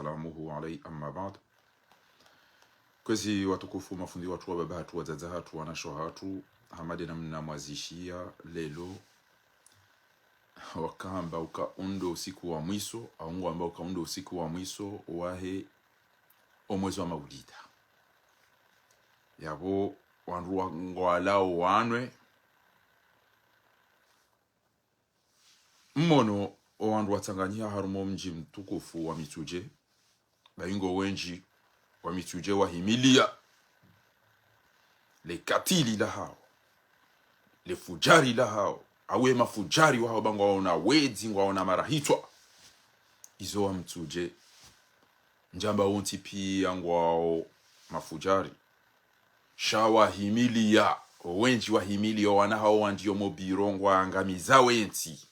salamuhu alai amma ba'd. Kwezi watukufu mafundi watu wa baba hatu wazaza hatu wanasho hatu hamadi na mnamwazishia lelo wakamba ukaundo usiku wa mwiso aungu amba ukaundo usiku wa mwiso wahe omwezi wa maulida yabo wanruwa ngwalao wanwe mmono wandu watanganyia harumo mji mtukufu wa mituje bayingo wenji wa mituje wa himilia le katili la hao le fujari la hao awe mafujari wa hao bango waona wedi ngwa waona marahitwa izo wa mtuje njamba unti pia ngwao mafujari shawa himilia wenji wa himilia wana hao wandiyo mobirongwa ngamiza wenti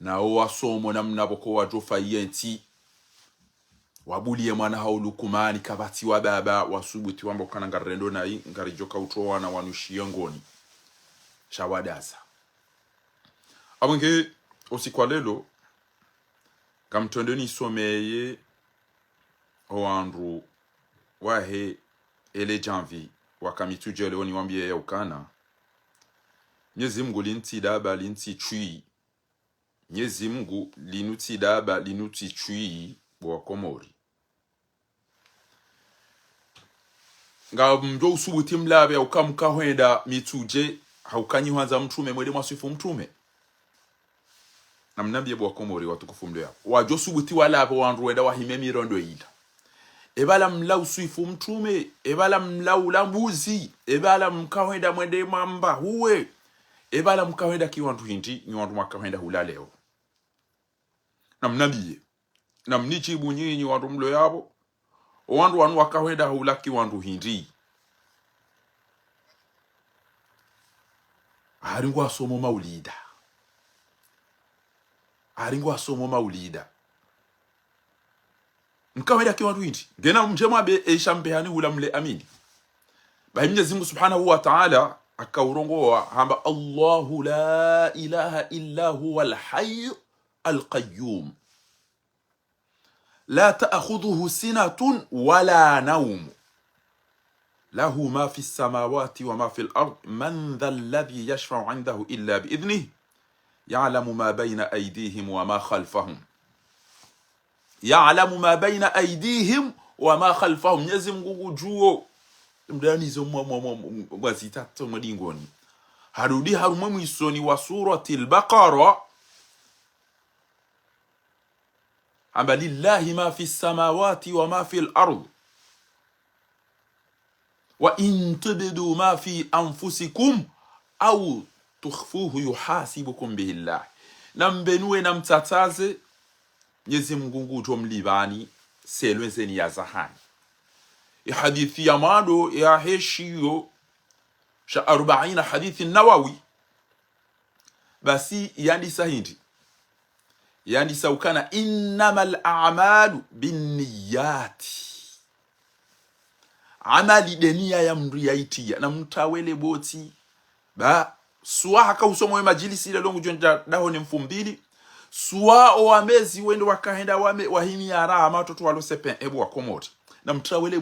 na wasomo na mnaboko wajofa yenti wabulie mwana hao lukumani kabati wa baba wasubuti wambo kana ngarendo na ngarijoka utoa na wanushia ngoni shawadaza abonge usiku lelo kamtondeni someye oandru wahe ele janvi wakamituje leo niwambie ya ukana Mwenyezi Mungu linti daba linti chui Mwenyezi Mungu linuti daba linuti chui wa Komori nga mdo usubuti mlabe ukamka hwenda mituje haukanyi hanza mtume mwede mwasifu mtume na mnambie bwa Komori watukufu mdo ya wajo subuti walabe wandu wenda wahime mirondo ila ebala mla usifu mtume ebala mla ulambuzi ebala mkawenda mwede mamba huwe ebala mkawenda kiwandu hindi ni wandu makawenda hulaleo na mnambie na mnichibu nyinyi wandu mlo yabo wandu wanu wakawenda hulaki wandu hindi haringwa somo maulida nkawenda kiwandu hindi gena mjema be eshampehani hula mle amini bahi Mwenyezi Mungu subhanahu wa ta'ala akaurongoa hamba Allahu la ilaha illa huwa al-hayy al-qayyum la ta'khudhuhu sinatun wala nawm lahu ma fi as-samawati wa ma fi al-ard man dha alladhi yashfa'u 'indahu illa bi idhnihi ya'lamu ma bayna aydihim wa ma khalfahum ya'lamu ma bayna aydihim wa ma khalfahum Mwenyezi Mungu juo mdani zo mwazita to madingoni harudi harumwe mwisoni wa surati al-baqara amba lillahi ma fi as-samawati wa ma fi al-ard wa in tubdu ma fi anfusikum aw tukhfuhu yuhasibukum bihi Allah nambenue na mtataze Mwenyezi Mungu utomlibani selwenzeni ya zahani hadithi ya mado ya heshio sha 40 hadithi nawawi basi yandi sahindi yandi saukana innamal a'malu binniyati amali denia ya mndu yaitia na mtawele boti ba suwa haka usomo majilisi ile longu jonda daho ni mfumbili suwa oamezi wendo wakahenda wahimi ara matoto walosepen ebu wa Komori na mtawele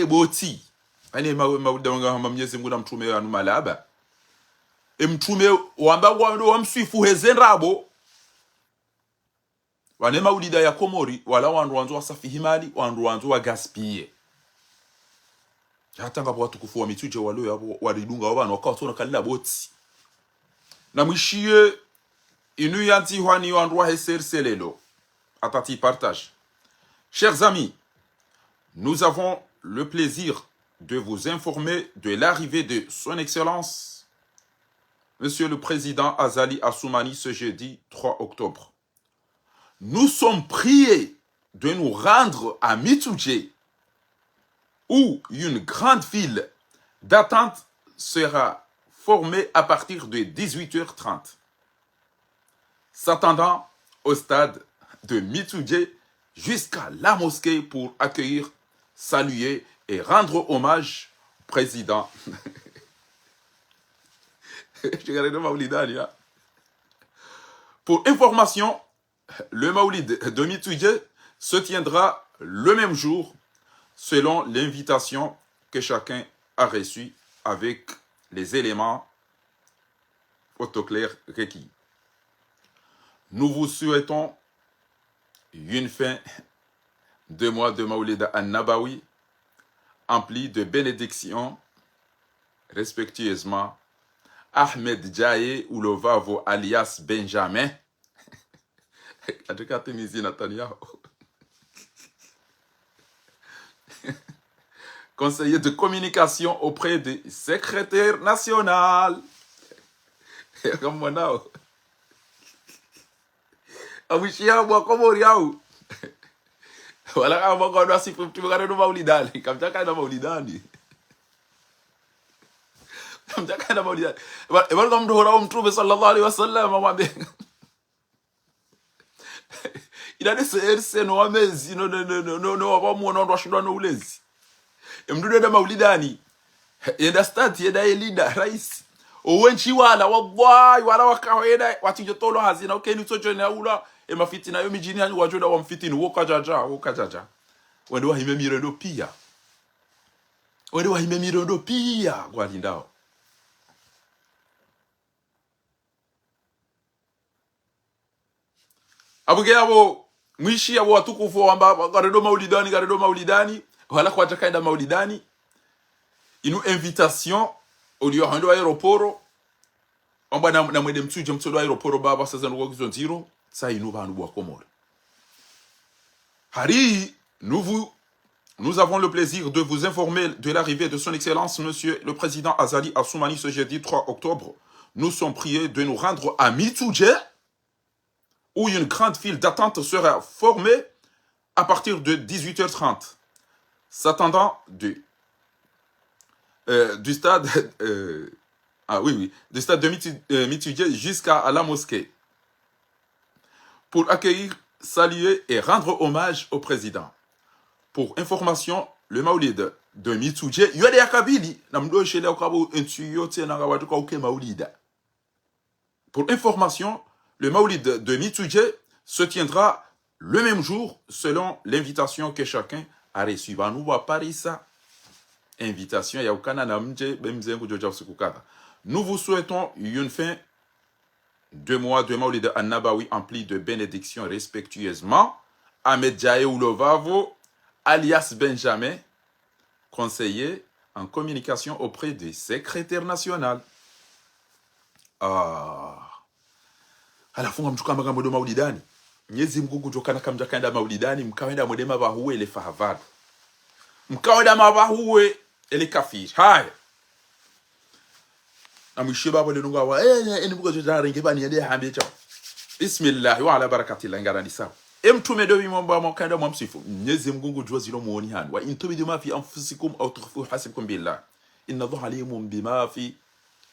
boti ani maudanga hamba Mwenyezi Mungu na mtume wa numalaba mtume wamba wa mswifu hezenrabo wane maulida ya Komori wala wandu wanzo wasafihi mali wandu wanzo wa gaspie hata ngapo watukufu wa mituje walo yabo waridunga wabana wakawatona kalila boti na mwishie inu yanti hwani wandu wa heserselelo atati partage. Chers amis, nous avons le plaisir de vous informer de l'arrivée de son excellence Monsieur le Président Azali Assoumani ce jeudi 3 octobre. Nous sommes priés de nous rendre à Mituje, où une grande file d'attente sera formée à partir de 18h30. S'attendant au stade de Mituje jusqu'à la mosquée pour accueillir, saluer et rendre hommage au président. Pour information, le Maoulid de Mitouye se tiendra le même jour selon l'invitation que chacun a reçue avec les éléments autoclaires requis. Nous vous souhaitons une fin de mois de Maoulid an-Nabawi empli de bénédictions, respectueusement Ahmed Jaye Ulovavo alias Benjamin. Conseiller de communication auprès du secrétaire national. Comme moi, now. Amishia, moi, comme on voilà, on va voir si tu veux regarder nos maulidani. Comme ça, quand on a maulidani. Comme ça, quand on a maulidani. Et voilà, comme on trouve sallallahu alayhi wa sallam, on va bien. Il a dit c'est no amezi no wa muona ndo ashindwa no ulezi mdudu da maulidani yenda start yenda elida rais owenchi wala wagwai wala wakaweda watijotolo hazina okeni tojo na ula e mafitina yo mijini yani wajoda wa mfitini wokajaja wende wa himemirondo pia wende wa himemirondo pia kwa lindao abuge abo mwishi abo watukufu wamba garedo maulidani wala kwa jakaenda maulidani inu invitation olio hando aeroporo omba na mwede mtuje mtodo aeroporo baba sasa ngo kizonziro sa inu bantu bwa komore hari nous avons le plaisir de vous informer de l'arrivée de son excellence monsieur le président Azali Assoumani ce jeudi 3 octobre. Nous sommes priés de nous rendre à Mitouye où une grande file d'attente sera formée à partir de 18h30, s'attendant du stade du stade de Mitouye jusqu'à la mosquée pour accueillir, saluer et rendre hommage au président. Pour information, le Maoulid de Mitouye, yode yakabili namdo shele okabo entuyote na watu ka uke Maoulida. Pour information, le Maoulid de Mitouye se tiendra le même jour selon l'invitation que chacun a reçue. Invitation nous vous souhaitons une fin de mois de Maoulid an-Nabawi empli de bénédictions respectueusement. Ahmed Jaye Ulovavo alias Benjamin, conseiller en communication auprès du secrétaire national. Alafunga mtuka magambo do maulidani Mwenyezi Mungu kutokana kama mjakaenda maulidani mkaenda mwedema bahuwe ile fahavadu mkaenda mabahuwe ile kafir haya amwishe babo le nunga wa eni mbugo jara ngeba ni ende hambe cha bismillah wa ala barakatillah ngarani sawa emtume do bimomba mkaenda mwamsifu Mwenyezi Mungu jua zilo muoni hani wa intubidu ma fi anfusikum aw tukhfu hasibkum billah inna Allaha alimun bima fi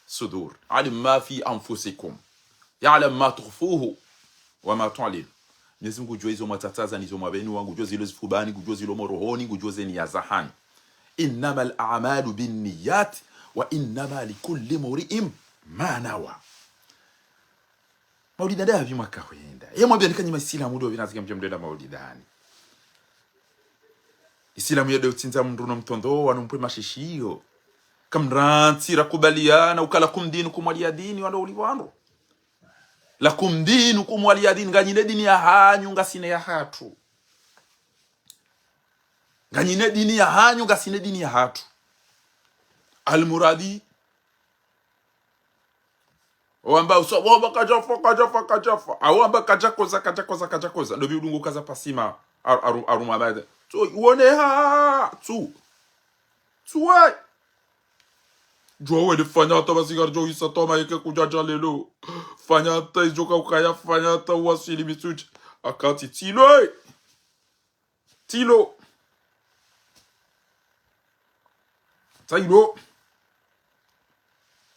sudur alim ma fi anfusikum ya'lam ma tukhfuhu wa ma tu'lin. Mwenyezi Mungu jua hizo matataza nizo mabeni wangu jua zile zifubani jua zile rohoni jua zile ni yazahani. Innamal a'malu binniyat wa innama likulli mri'in ma nawa. Maulida da vima kaenda mwambia nikanyima Islamu ndo vinazika mjemdenda maulidani Islamu yede utinza mndu no mtondo wanumpe mashishio kamranti rakubaliana ukala kumdini kumwalia dini wando uliwando lakum dinukum waliya din nganyine dini ya hanyu ngasine ya hatu nganyine dini ya hanyu ngasine dini ya hatu almuradi wamba uso wamba kajafa awamba kajakoza ndo biudungu kaza pasima aruma bada so uone ha tu wai Joe de fanyata basigar Joe isa toma yeke kujaja lelo fanyata ijoka ukaya fanyata wasili bisuch akati tilo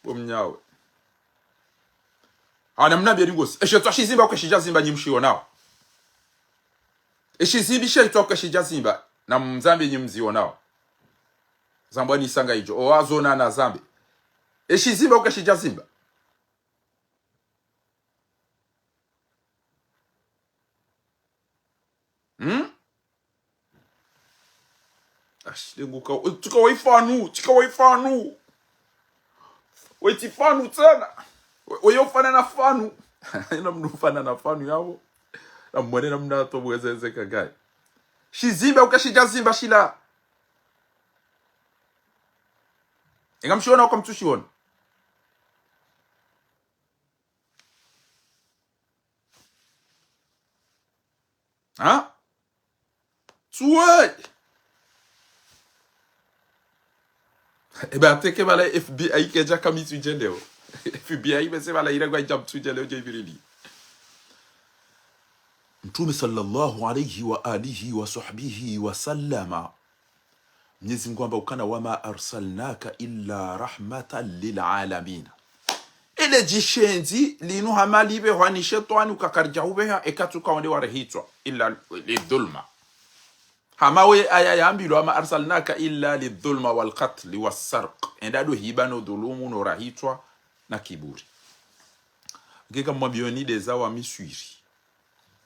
bomnyawe ana mnabye ringos eshe twashizimba kwa shijazimba nyimshio nao eshizimbi shayitoka shijazimba na mzambe nyimzio nao zambani sanga ijo oazona na zambe eshizimba ukashijazimba Ashlengo tukawaifanu wetifanu tena weyofana na fanu ina mnufana na fanu yao na mwene na mnato mwezeze kagai shizimba ukashijazimba shila ingamshiona ukamtushiona ha tuwe eba teke bala FBI keja kamitu jendeo FBI bese bala iragwa jam tu jendeo jibirili Mtume sallallahu alayhi wa alihi wa sahbihi wa sallama Mwenyezi Mungu amba ukana wama arsalnaka illa rahmatan lil alamin ile jishenzi linu hamalibe hani shetani ukakarja ubeha ekatuka wande warehitwa illa lidhulma hamawe aya yambilo ama arsalnaka illa lidhulma wal qatl was sarq endado hibano dhulumu no rahitwa na kiburi ngeka mwambioni des awa miswiri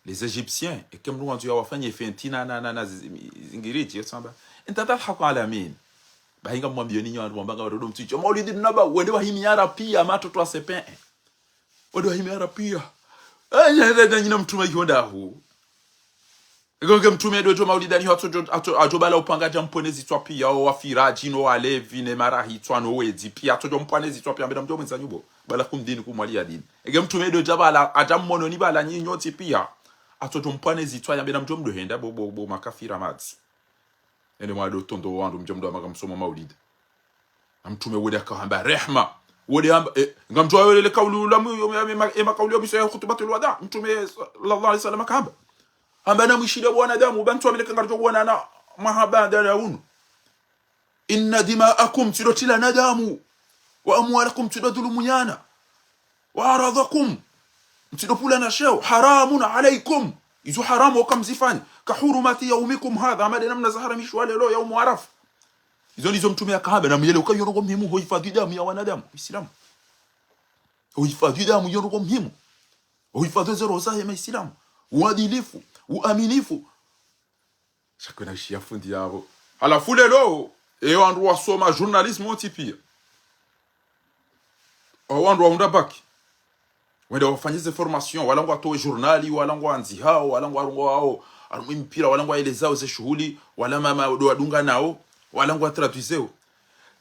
les Égyptiens et comme nous on dit wafanye fentina na zingiriti yosamba intata alhaqu alamin bahinga mwambioni nyo mbanga wadodo mticho maulidi naba wende wahimiara pia matoto asepe wende wahimiara pia nyina mtume yonda hu Gonge mtume dojo maulidani atobala upanga jamponezi twa pia o wafiraji no alevi ne marahi twa no wedi pia tojo mponezi twa pia mbeda mjo mwenza nyubo bala kumdini kumwali ya dini ege mtume dojo bala ajammono ni bala nyoti pia atojo mponezi twa mbeda mjo mdo henda bo makafira madzi ene mwado tondo wandu mjo mdo makamsoma maulid mtume wodi akahamba rehma wodi hamba ngamjo yole kaulu la kaulu biso ya khutbatul wada mtume sallallahu alaihi wasallam akahamba hamba na mwishida wanadamu bantu ameleka ngarjo bwana na mahaba dalaunu inna dima'akum tudotila nadamu wa amwalakum tudulumunyana wa aradakum tudopula na shau haramun alaykum izu haramu wakamzifani ka hurumati yaumikum hadha madana mnazahara wale lo yaumu araf izo ndizo mtume akahaba na mjele ukayoro muhimu hoifadhi damu ya wanadamu Uislamu hoifadhi damu yoro muhimu hoifadhi zero za Uislamu uadilifu uaminifu chakona shia fundi yabo halafu lelo wandu wasoma journalisme otipia wandu waunda baki wenda wafanyize formation wala ngo atoe journali wala ngo anzi hao wala ngo arungo hao arungo mpira wala ngo elezao ze shughuli wala mama do adunga nao wala ngo traduiseo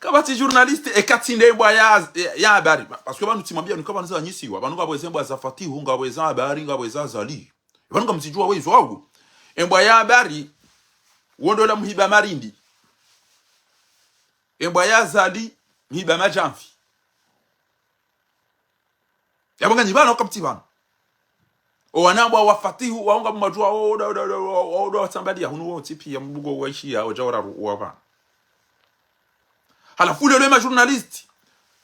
kabati journaliste ekatinde bwa ya habari parce que bantu timambia ni kama nza nyisiwa bantu ngabo ezembo za fatihu ngabo za habari ngabo za zali bantu msijua wezo wangu embwa ya habari wondo la muhiba marindi embwa ya zali muhiba majamfi yabanga nyibana okamtibana owanabwa wafatihu waunga mmajua odo watambadia hunu wote pia mbugo waishia ojawara waba halafu leo ma journalist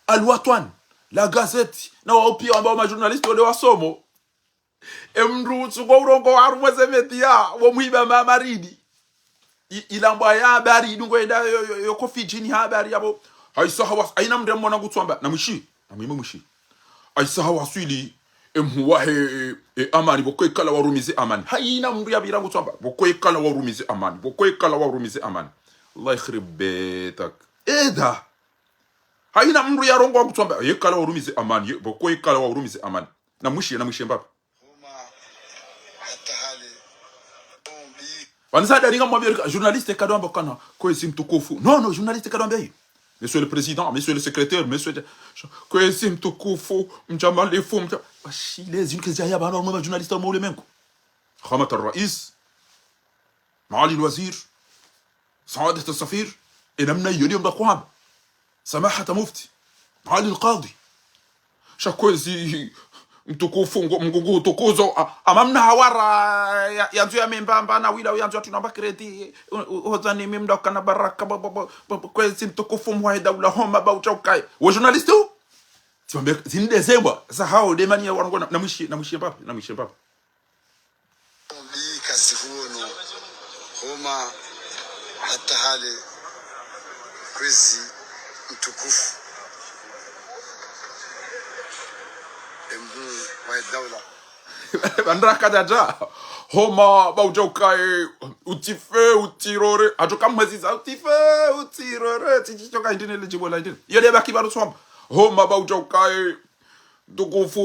alwatwan la gazette na wao pia ambao ma journalist wale wasomo emru tsugo urongo warumweze media wo muhiba maridi ilambwa ya habari dungo enda yo coffee jini habari yabo haisa hawa aina mndemo na gutwamba na mwishi na mwime mwishi aisa hawa swili emhuwahe amani bokwe kala warumize amani haina mndu ya birangu twamba bokwe kala warumize amani bokwe kala warumize amani Allah yakhrib betak eda haina mndu ya rongo wangu twamba kala warumize amani bokwe kala warumize amani na mwishi mbaba wanza daringa mwambia journaliste kadwamba kana kwesi mtukufu no journaliste kadwamba hiyo Monsieur le Président, Monsieur le Secrétaire, Monsieur... Kwesi mtukufu, mjamalifu, Bashile, zinu kezi ya bana wa journaliste wa maule menku. Khamat al-Rais, Maali al-Wazir, Saadat al-Safir, inamna yoni mda kwamba. Samahata Mufti, Maali al-Qadi. Shakwezi mtukufu mgugu tukuzo amamna hawara yanzu ya membamba na wila yanzu tunamba kredi hozani mimda kana baraka kwezi mtukufu mwa daula homa ba uchaukai wa journalist tu timbe zindezembwa za hao de mania warongo na mwishi mbaba bi kazi huno homa hata hali kwezi mtukufu bandra kadaja homa bauja ukae utife utirore atoka mwezi za utife utirore tichichoka indine lejibo la indine yode baki bado swamba homa bauja ukae tukufu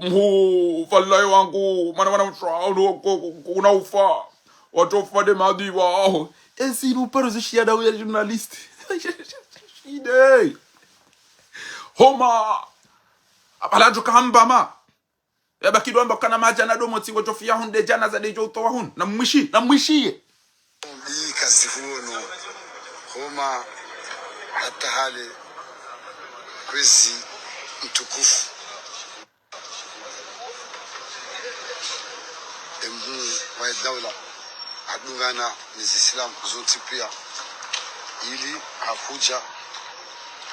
mhu falai wangu mana mtrauno unaufa watofa de madiwa esi no paro zishia da ya journalist shide homa apala tukamba ma yaba kidwamba kana maja na domo tingo tofia hunde jana za dejo utowa hun na mwishie bi kazi huono homa hata hali kwezi mtukufu embu wa dawla adungana ni Islam zote pia ili hakuja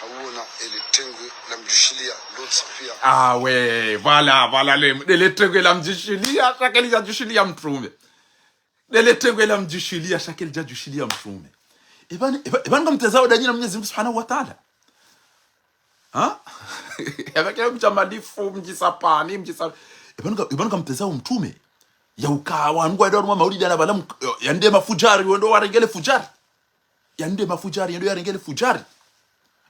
hauna ile tengwe la mjishilia lote pia we voilà le tengwe la mjishilia shakeli za jushilia mtume le tengwe la mjishilia shakeli za jushilia mtume ibani mtazao dajina Mwenyezi Mungu Subhanahu wa Ta'ala yabaki mjamalifu mjisapani ibani mtazao mtume ya ukawa ngwa ndo maulidi na balamu yande mafujari ndo warengele fujari yande mafujari ndo yarengele fujari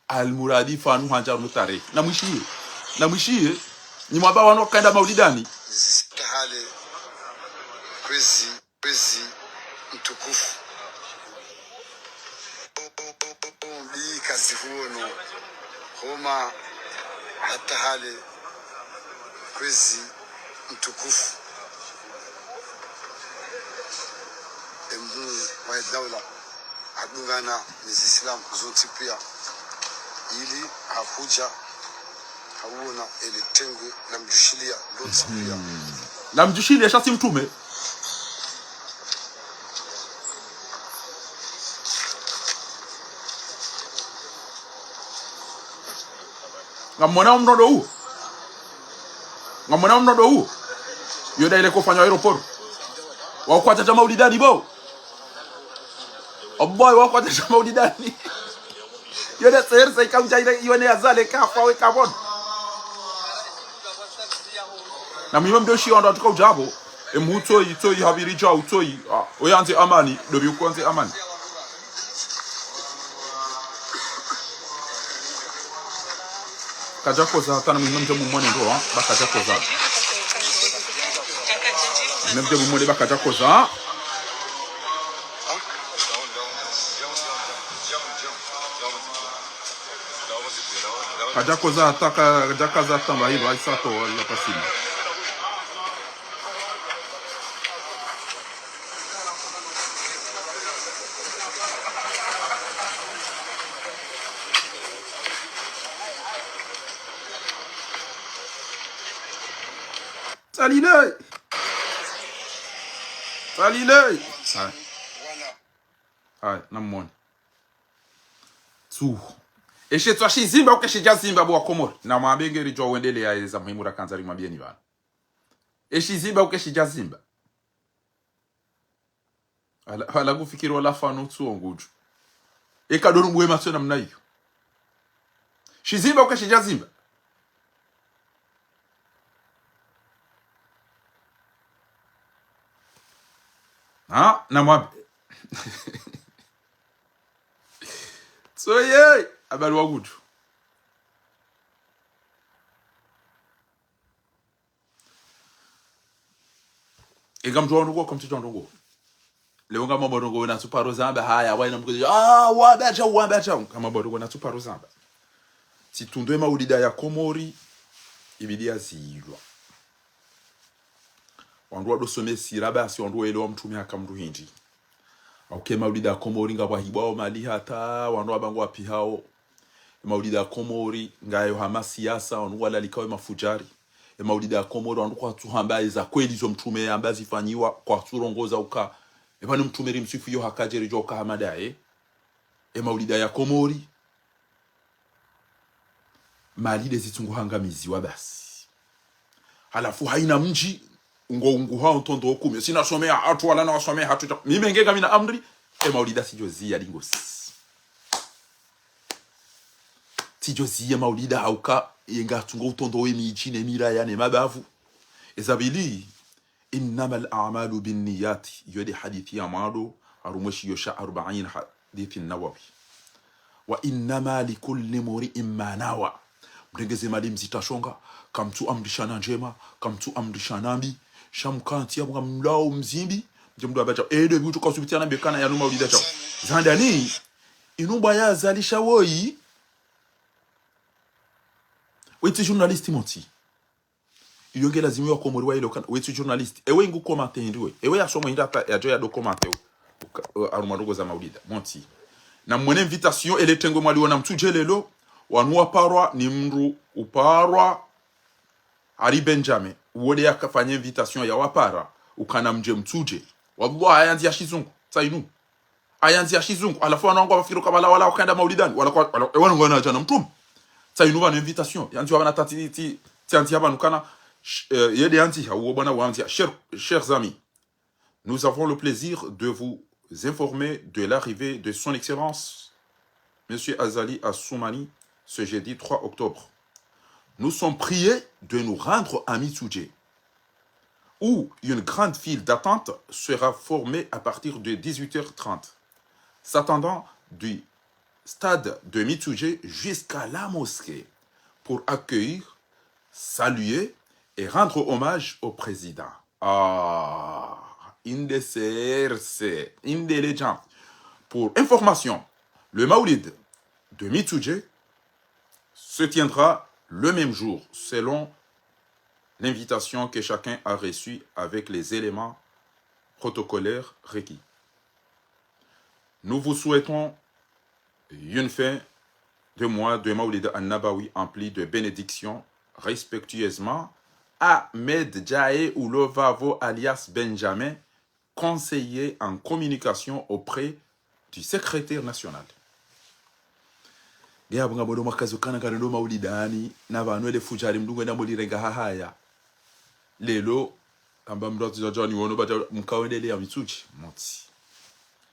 almuradi fanu hanja mutare na mwishie ni mwaba wano kaenda maulidani hali kwezi mtukufu bi kazi huono homa hata hali kwezi mtukufu embu wa dawla adungana ni Islam zote pia ili hakuja hauna ile tengwe la mjishilia lote pia la mjishilia shasi mtume ngamona mnodo huo yoda ile kufanya aeroport wakwata cha maulidani bo boy wakwata cha maulidani yoda sersa ikamja ile yone azale kafa we kabon na mimi mdo shi ndo atuka ujabo emhuto yitoi habirija utoi oyanze amani dobi ukonze amani kajako za tana mimi mjo mumone ndo bakajako za mjo mumone bakajako za kajako za taka jaka za tamba hilo aisato la pasini Salile hai namoni tu eshe twashi zimba ukeshija zimba bwa komori na mwabengeri jo wendele ya za muhimu rakanza rimwambie ni bana eshi zimba ukeshija zimba ala kufikiri wala fano tu onguju ekadoru mwema tena mna hiyo shizimba ukeshija zimba na mwabe so ye abali wagudu ega mtu wangu kwa mtu wangu leo kama borongo na super rozamba haya waina mkoje wabacha kama borongo na super rozamba situndwe maulida ya Komori ibidia zilwa wandu wadosome siraba si wandu elewa mtume akamruhindi auke maulida ya Komori ngabwa hibao mali hata wandu abangu wapi hao maulida ya Komori ngayo hama siasa wandu wala likawe mafujari maulida ya Komori wandu kwa tuhambaye za kweli zo mtume ambazi fanyiwa kwa turongoza uka ebani mtume rimsifu yo hakajeri joka hamadae maulida ya Komori malide zitungu hangamiziwa basi halafu haina mji ungo hao ntondo okumi sina somea hatu wala na wasomea hatu mimi ngega mina amri maulida sijozia lingosi sijozia maulida hauka yenga tungo utondo we mijine mira yane mabavu ezabili innamal a'malu binniyati yodi hadithi ya mado arumashi yosha 40 hadithi nawawi wa innama likulli muri'in ma nawa mtengeze mali mzitashonga kamtu amrishana njema kamtu amrishana mbi shamkanti ya mlao mzimbi mjumdo abacha ede bitu kwa subitiana bekana ya numa ulida chao zandani inumba ya zalisha woi weti journalist monti iyonge lazimi wa komori wa ile kana weti journalist ewe ngu commenter ndiwe ewe ya somo indata ya joya do commenter arumarugo za maulida monti na mwene invitation ele tengo mwali wana mtuje lelo wanua parwa ni mru uparwa ari Benjamin uwode yakafanya invitation ya wapara ukana mje mtuje wallahi ayanzi ya shizungu sainu ayanzi ya shizungu alafu wanangu wafiro kabala wala wakanda maulidani wala wanangona jana mtum sainu wana invitation yanzi wana tati tianti hapa nukana yede yanzi ha uobana wanzi chers amis, nous avons le plaisir de vous informer de l'arrivée de son excellence Monsieur Azali Assoumani ce jeudi 3 octobre. Nous sommes priés de nous rendre à Mitsuje, où une grande file d'attente sera formée à partir de 18h30, s'attendant du stade de Mitsuje jusqu'à la mosquée pour accueillir, saluer et rendre hommage au président. Ah, inde serse, inde legend. Pour information, le Maoulid de Mitsuje se tiendra le même jour, selon l'invitation que chacun a reçue avec les éléments protocolaires requis. Nous vous souhaitons une fin de mois de Maoulid al-Nabawi empli de bénédictions. Respectueusement, Ahmed Jae Oulovavo alias Benjamin, conseiller en communication auprès du secrétaire national. Gaya bunga bodo makazo kana karendo maulidani na bantu ele fujari mdungu na mulirenga hahaya lelo amba mdoto za John wono baja mkawendele ya Mitsuji moti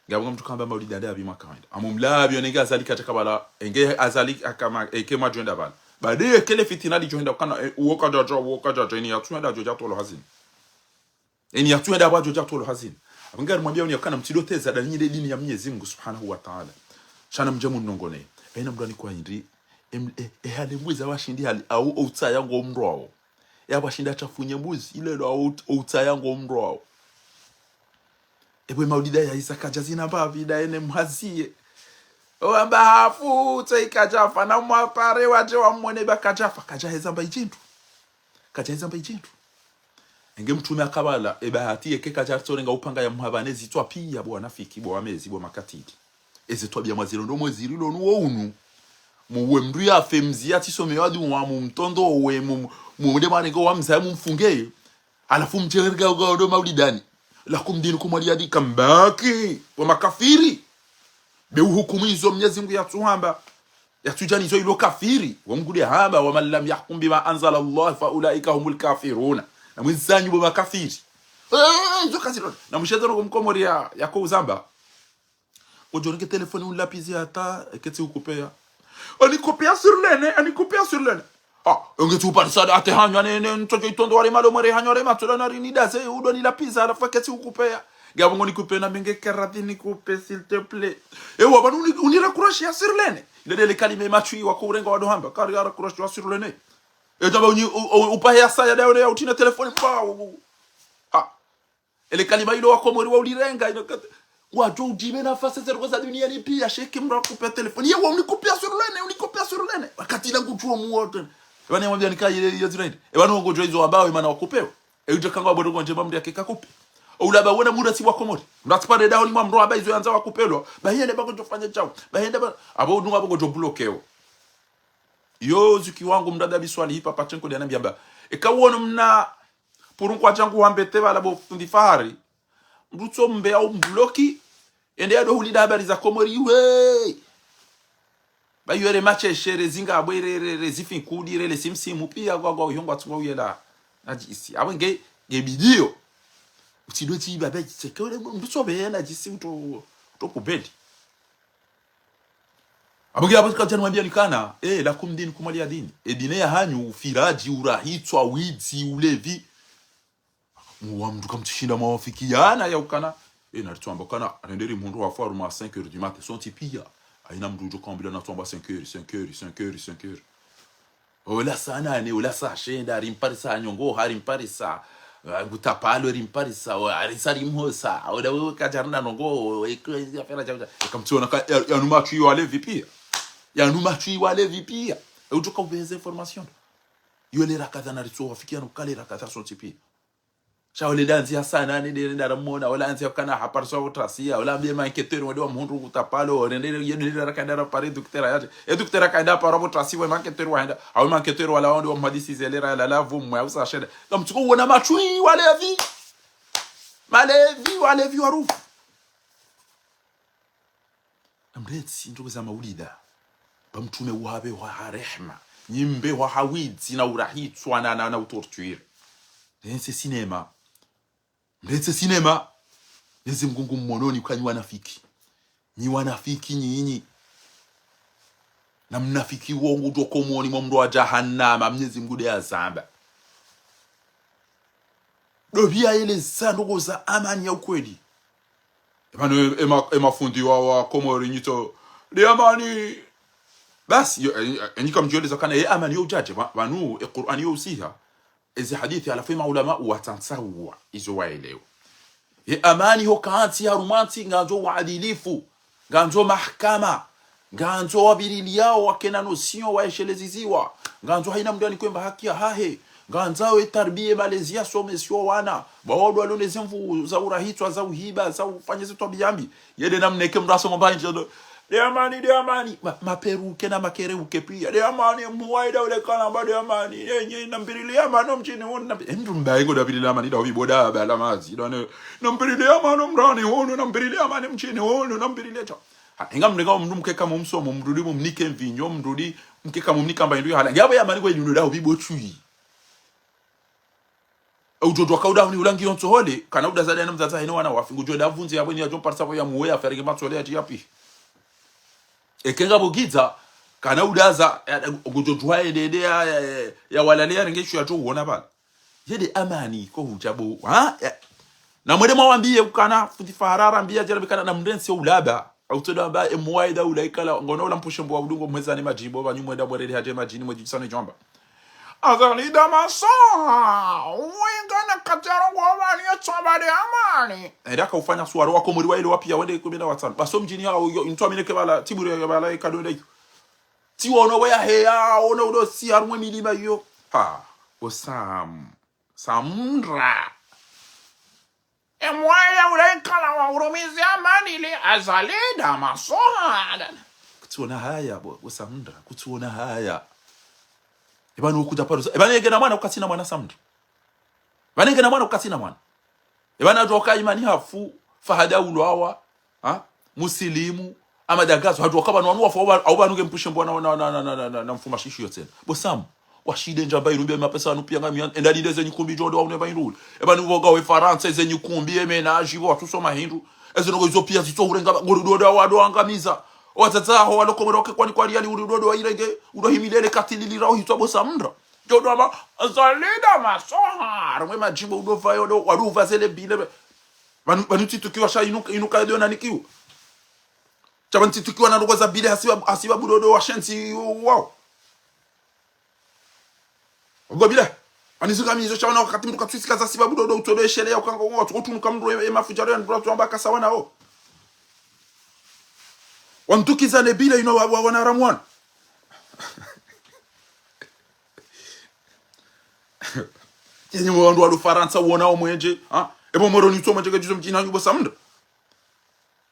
gaya bunga mtu kamba maulidani abi makawenda amumlabi onenge azali katika bala enge azali akama ekema joinda bala bade kele fitinali joinda kana uoka jaja ni atuenda joja tolo hazin eni atuenda ba joja tolo hazin abangari mwambia oni akana mtidoteza dalini dini ya Mwenyezi Mungu Subhanahu wa Ta'ala shana mjamu nongone ena mdani kwa hindi hali mbuzi awashindi hali au utaya ngo mrao yabashindi achafunye mbuzi ile lo au utaya ngo mrao ebwe maulida ya Isaka jazina bavida ene mhazie oamba hafu tsaikajafa na mwapare waje wa mwone bakajafa kajaheza mbaijindu enge mtume akabala ebahati eke kajartorenga upanga ya muhabanezi twa pia bwana fiki bwa amezi bwa makatidi eze twabia mwaziro ndo mweziri lo nuwo unu muwe mndu ya femzi ati some wadu wa mumtondo we mude manengo wa mza mumfunge alafu mcherega ndo maulidani la kumdini kumwaliadi kambaki wa makafiri be hukumu hizo Mwenyezi Mungu yatuhamba yatujani hizo ilo kafiri wa mgude haba wa man lam yahkum bima anzala Allah fa ulaika humul kafiruna na mwizanyu bwa makafiri hizo kasiro na mshedoro kumkomoria yako uzamba ojonge telefone un lapizi ata keti ukupea ani kopia sur lene ah onge tu parsada ate hanywa ne ntojo itondo wale malo mare hanywa re matula na rini daze udo ni lapiza alafu keti ukupea gabo ngoni kupea na menge karati ni kupe s'il te plaît e wa banu uni raccrocher sur lene le kalime machui wa kurenga wa dohamba kari raccrocher sur lene e jamba uni upa ya saya daone ya utina telefone pa ah ele kalima ilo wa komori wa ulirenga ino wajo ujibe nafasi zero za dunia ni pia sheki mra kupa telefoni yewa unikopia sur lene wakati langu chuo muote bana mwambia nikaye ya ziraidi bana ngo joizo ambao imana wakupewa uje kanga bodo nje bamdi akika kupe ulaba wona muda si wakomori ndatipade daho ni mwamro abai zo yanza wakupelwa bahende bako jofanya chao bahende abo nunga bako jo bloqueo yo zuki wangu mdada biswali hipa pachenko dia nambiamba ekawona mna purun kwa changu wambete bala bo fundi fahari mbuto mbe au mbloki ende ado hulida habari za komori we ba yore mache shere zinga abwere zifin kudire le simsimu pia gwa yongwa twa uyela najisi abenge gebidio utidoti baba tsekole mbuto be na jisi to kubedi abenge abaka jana mwambia nikana la kumdini kumalia dini dini ya hanyu firaji urahitwa wizi ulevi Mwa mtu kamtushinda mawafikiana ya ukana na tuamba kana renderi mundu wa faru ma 5h du matin son tipia aina mdu jo kambila na tuamba 5h ola sana ne ola sa shenda rimparisa nyongo harimparisa gutapalo rimparisa arisa rimhosa ola we kajarna nongo ya fera jaja kamtuona ya numa tu wale vipia ya numa tu wale vipia ujo ka ubeze information yo le rakata na ritso wafikiana ukale rakata son tipia Shaole danzi sana ni de ndara mona wala anzi kana haparso utrasia wala mbie manketeur wadi wa mundu kutapalo ndere yeni rakanda pare duktera yaje duktera kaida para utrasi wa manketeur wanda au manketeur wala wandi wa madisi zelera la lavu mwa usa sheda donc tuko wona machui walevi walevi warufu amretsi ndugu za maulida bamtume wabe wa rehma nyimbe wa hawidzi na urahitswa na utorture nse cinema ndetse cinema yeze mgungu mmononi kwanyi wanafiki nyinyi na mnafiki wongu dokomoni mwa wa jahannama mnyezi mgude ya zamba dobia ile sandugo za amani ya ukweli emafundi wa komori nyito de amani basi enyika mjioleza kana amani yo ujaje banu Qur'ani yo usiha ezi hadithi alafema ulama watansawa izo waelewa amani ho kaanti ya rumanti nganzo waadilifu nganzo mahkama nganzo wabirili yao wakena nosio waesheleziziwa nganzo haina mdani kwemba haki ya hahe nganzo tarbie malezia somesio wana baodo aloneze mvu za urahitwa za uhiba za ufanyeze tobiyambi yede namneke mraso mbanje de amani maperuke na makereuke pia de amani muwaida ule kana ba de amani yenye nambirilia mano mchini wona ndu mbaingo da bilila amani da obiboda bala mazi done nambirilia mano mrani wono nambirilia amani mchini wono nambirilia cha inga mnega mndu mkeka mumsomo mrudi mumnike mvinyo mrudi mkeka mumnika mba ndu hala ngaba ya amani kwa ndu da obibo chui ujodo kauda ni ulangi onto hole kana uda zale na mzaza hino wana wafingu joda vunze yabweni ya jompa savo ya muwe afere ke matsole ya tiapi ekenga bogiza kana udaza gujojwa edede ya walalea ngeshu ya tu wona bana yede amani ko hujabo na mwede mwambie ukana futi farara mbia jarabi kana na mrensi ulaba autoda ba emwaida ulaikala ngono la mpushe mbwa udungo mwezani majibo ba nyumweda bwerede haje majini mwejisana jomba azalida masoha uingana katero kwa wani ya chambade amani edaka ufanya suwaro wako mwiri wa ili wapia wende kumina watano baso mjini hao intuwa mineke bala tiburi ya bala ikadonda yu tiwa ono waya hea ono udo si harumwe milima yu samundra emwaya ulaikala wa urumizi amani ili azalida masoha kutuona haya samundra kutuona haya Ebanu ukuta paro. Ebanu yegena mwana ukatina mwana samdu. Ebanu yegena mwana ukatina mwana. Ebanu ajoka imani hafu fahada ulwawa, musilimu amadagazo hajoka banu wanwa fa au banu ngempushe mbona na mfuma shishu yote. Bosam washide njamba irumbe mapesa anu pia ngami endali deze nyikumbi jodo wa neba irulu. Ebanu voga we faransa ze nyikumbi emenaji vo atusoma hindu. Ezo zo pia zito urenga gorudo wa do angamiza. Watataho walokomoroke kwani ali urudodo wa irenge urohimilele katilili rao hitwa samndra jodo ama zalida masoha rumwe majimbo udova yodo waruva zele bile banuti tukiwa sha inuka do nanikiwa chabanti tukiwa na rugo za bile asiba budodo wa shensi wow ogo bile anizuka mizo chabana wakati mtu katwisika za siba budodo utodo eshelea ukango ngoto utunuka mndro mafujaro ya ndro tuamba kasawana ho wantukiza nebile ino wanaramwana yenye wandu wa Faransa wona omwenje ebo moroni to mwenje gajuzo mjina nyubo samndo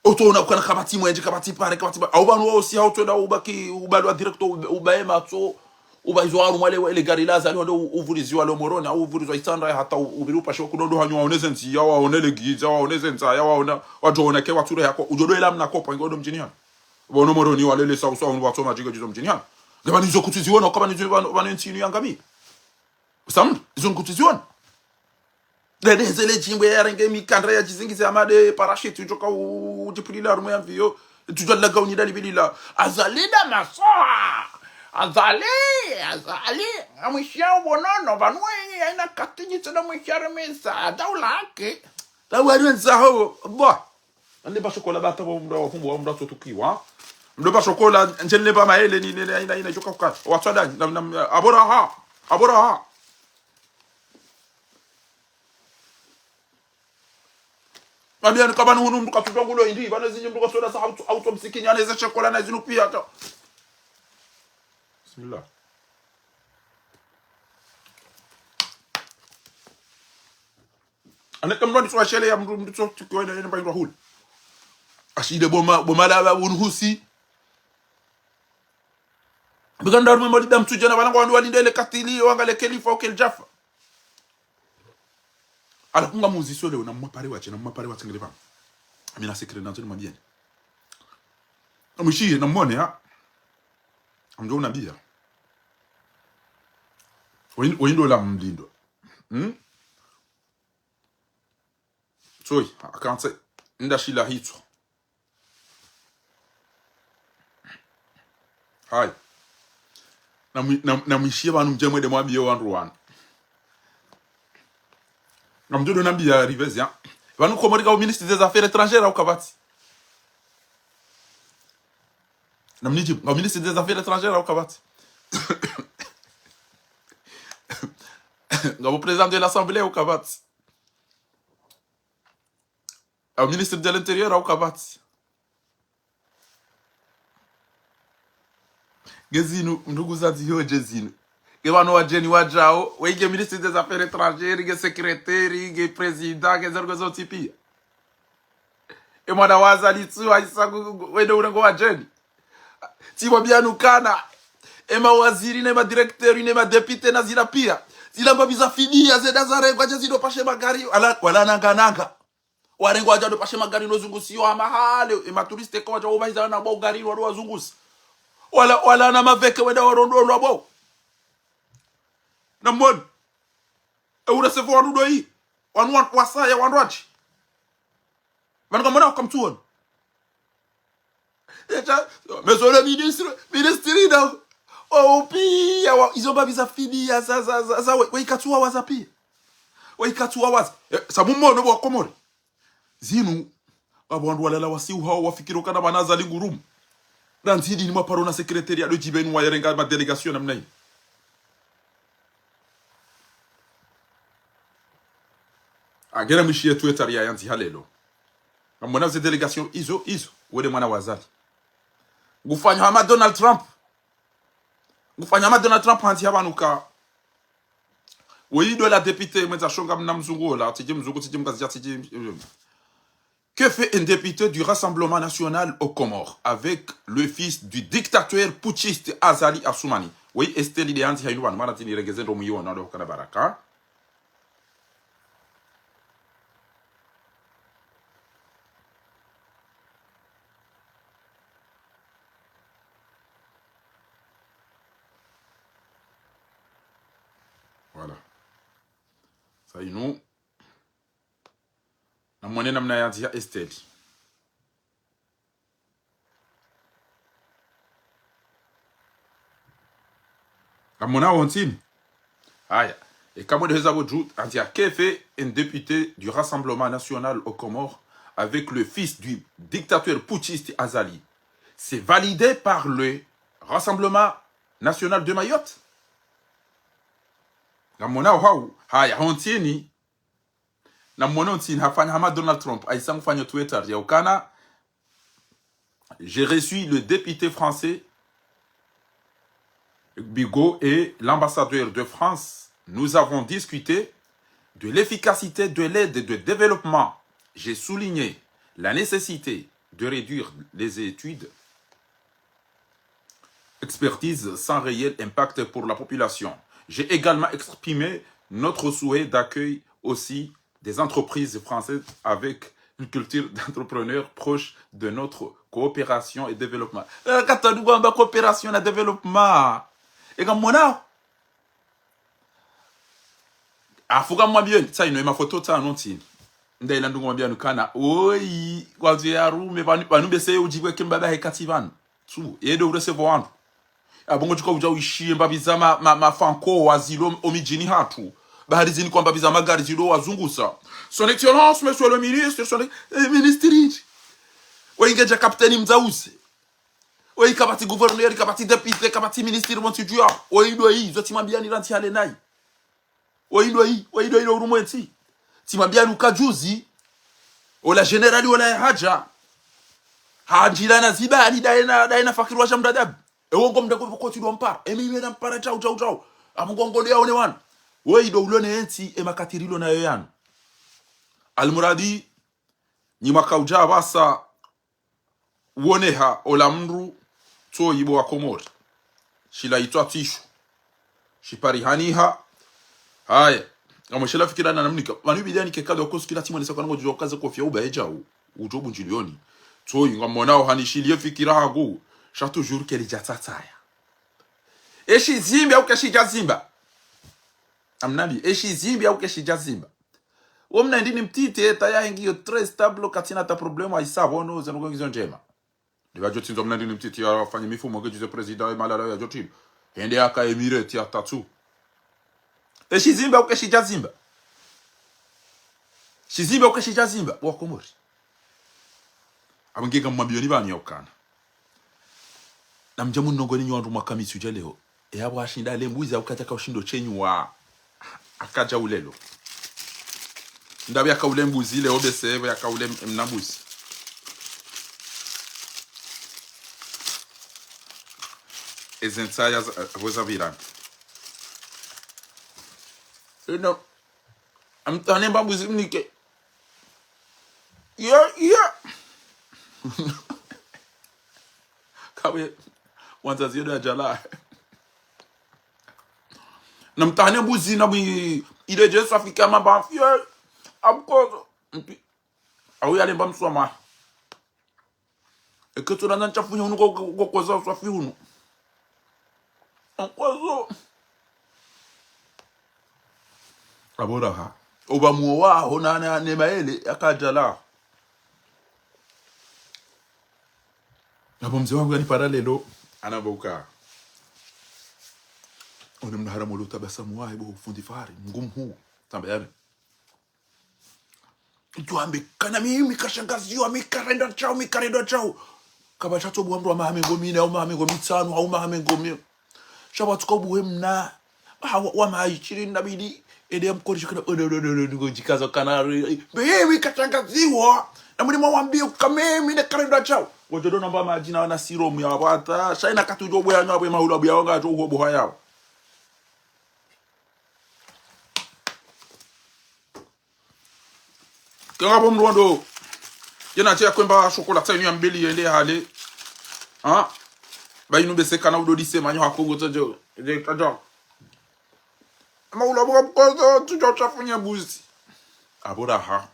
otona kana kabati mwenje kabati pare kabati au banu wao si auto da ubaki ubalo directo ubaema to ubaizo aru mwale ile gari laza ndo uvulizwa lo moroni au uvulizwa itandra hata ubirupa shoko ndo hanyu waoneze nzi ya waonele giza waoneze nza ya waona wajoona ke wature yako ujodo ela mna kopa ngodo mjini hano bono moroni walele sausa on watso majiga jizo mjini hano ngabani zo kutiziona kama nizo bana ntinu yangami sam izo kutiziona dede zele jimbe yarenge mikandra ya jizingize amade parachute ujoka ujipulila rumo ya vio tujalla gauni dali bilila azalida masoha azali amwishia ubonono vanwenye aina katinyi tena mwishia mesa daula yake dawari nzaho bo ande ba chokola bata bo mdo kumbo mdo tukiwa mdo ba chokola njele ba maele ni ina joka kwa watwada abora ha Mabia kama ni hunu mduka tutongulo indi bana zinyi mduka soda sa auto msikini anaweza chokola na zinu pia to Bismillah Ane kamrani so shele ya mdu so tukiwa ina ba hul Ashide boma la unhusi Biganda rume mali dam tujana bana kwa walindele katili wangale kelifa okel jafa Ala kunga muziso leo na mwapare wache ngele pa Amina sekre na tuni mabien Amushi na mwone ha Amjo unabia Oindo la mlindo Soi akanse ndashila hitso Hai na mwishie banu mjemwe de mwabie wandu wana Na mjodo nambia rivezi ya Banu komorika au ministre des affaires étrangères au kabati Na mnijib au ministre des affaires étrangères au kabati Au président de l'assemblée au kabati Au ministre de l'intérieur au kabati Gezinu ndugu zati yo jezinu Gebano wajeni wajao Wege ministre des affaires étrangères Ge secrétaire Ge président Ge zergozo tipi E mwana wazali tu Aisagu Wede unango wajeni Tiwa bianu kana Ema waziri Nema directeur Nema député Na zina pia Zila mbabiza fidia Zeda zare Kwa jezido pashe magari Wala nanga Warengo wajado pashe magari No zungusi Yo amahale Ema turiste kwa wajao Waiza na bao gari Wado wazungusi Wala na maveke Weda warondo Wabo Na mwon Urecevo wanudo hii Wanuan wasaya wanwachi Vanuka mwana wakamtuon Mesole ministri na pia Izoba biza fidi ya za Waikatuwa waza pia Waikatuwa waza Sabu mwono wakomori Zinu Wabu walala wasiu hao wafikiro kana manaza lingurumu Nantidi ni maparo na sekretari ya Jibenu wa yarenga ma delegation namna hii Agera mishie tuwe taria yanti halelo Na mwana ze delegation izo Wede mwana wazali Gufanyo hama Donald Trump Hanti habanuka Weido la dépité Mwenza shonga mnamzungu la Tijim mzungu tijim gazia tijim Que fait un député du Rassemblement national aux Comores avec le fils du dictateur putschiste Azali Assoumani? Oui, Estelle Ideanti Haïlouan, Maratini Regezen Romuyo, Nado Kanabaraka. Voilà. Ça y est, nous. Na mwene namna yanti ya Estelle. Kamona ontini. Aya. Et comme de Hezabodjou, antia fait un député du Rassemblement national aux Comores avec le fils du dictateur putschiste Azali. C'est validé par le Rassemblement national de Mayotte. Kamona waou. Aya ontini. Na monontine hafanya hama Donald Trump aisang fanyo Twitter ya ukana j'ai reçu le député français Bigot et l'ambassadeur de France. Nous avons discuté de l'efficacité de l'aide de développement. J'ai souligné la nécessité de réduire les études expertise sans réel impact pour la population. J'ai également exprimé notre souhait d'accueil aussi des entreprises françaises avec une culture d'entrepreneurs proche de notre coopération et développement. Coopération et développement. Et comme moi, afuka mwambie ça ino ma photo ta nonti. Ndaila ndungu mwambia nukana. Oi, kwa ya rume banu bese ujibwe kimbaba hekativan. Tu, yedo recevoir. abongo tuka uja uishie mbabiza mafanko wazilo omijini hatu bahari zini kwa mbabiza magari zilo wazungusa son excellence monsieur le ministre son ministre waingeja kapteni mzauze wai kabati gouverneur kabati député kabati ministre montidia waido hii zo timambiani ranti hale nai waido hii urumwenti timambiani ukajuzi wala generali wala haja na zibali daina fakiru wa jamdadab ewongo mdako ko tidwa mpara emi na mpara chau amungongo leo ne wan waido ulone enti emakatirilo na yoyano almuradi ni makauja basa woneha olamru to yibo wa komori shila itwa tishu shipari haniha haya kama shila fikira na namnika manu bidani ke kado koskila timu nisa kango jo kaza kofia uba eja ujobu njilioni to yinga monao hanishilie fikira hago cha toujours que lijatata eshi zimbi au keshi jazimba amnabi eshi zimbi au keshi jazimba omna ndini mtite taya hengiyo très stable katina ta problema isabono zanogo ngizo njema ndiba jotinzo mna ndini mtite ya fanya mifumo ngejuze president malala ya jotim ende aka emirate ya tatu eshi zimbi au keshi jazimba shizimba au keshi jazimba wa komori abangeka mwabioni bani yokana na mjamu nongoni nyo andu makamisi uje leo yabo ashinda le mbuzi akataka ushindo chenyu wa akaja ulelo ndabi akaule mbuzi ile obese akaule mnabuzi ezensaya voza virana eno amtane mbabuzi mnike yeah kawe wanza zioda jala na mtane mbuzi na ile jesu afika mabafia abkozo au yale mbamsoma eketona nanchafunya unuko gokoza uswafi unu ankozo abora ha oba muwa hona ne maele akajala nabo mzee wangu yani paralelo anaboka onemna haramu lo tabasamu wae bo fundi fari ngumu huu tambayani tuambe kana mimi kashangaziwa mikarenda chao kaba chato bwamro wa mahame ngomine au mahame ngomitsano au mahame ngomine shaba tukobuwe mna wa maichiri nabidi ede mkorisho kana ngojikaza kana bewe kashangaziwa na muri mwambie kamemi ne karenda chao wojodo namba majina na siromu ya wabata shaina katujo bwa nyabwe mahulu bya wanga to ho bo yao kanga bomrondo yana tia kwemba chocolat tsa ya mbeli yende hale bayinu beseka na udodise manyo hakongo tojo je tajo mahulu bwa kozo tujo chafunya buzi aboraha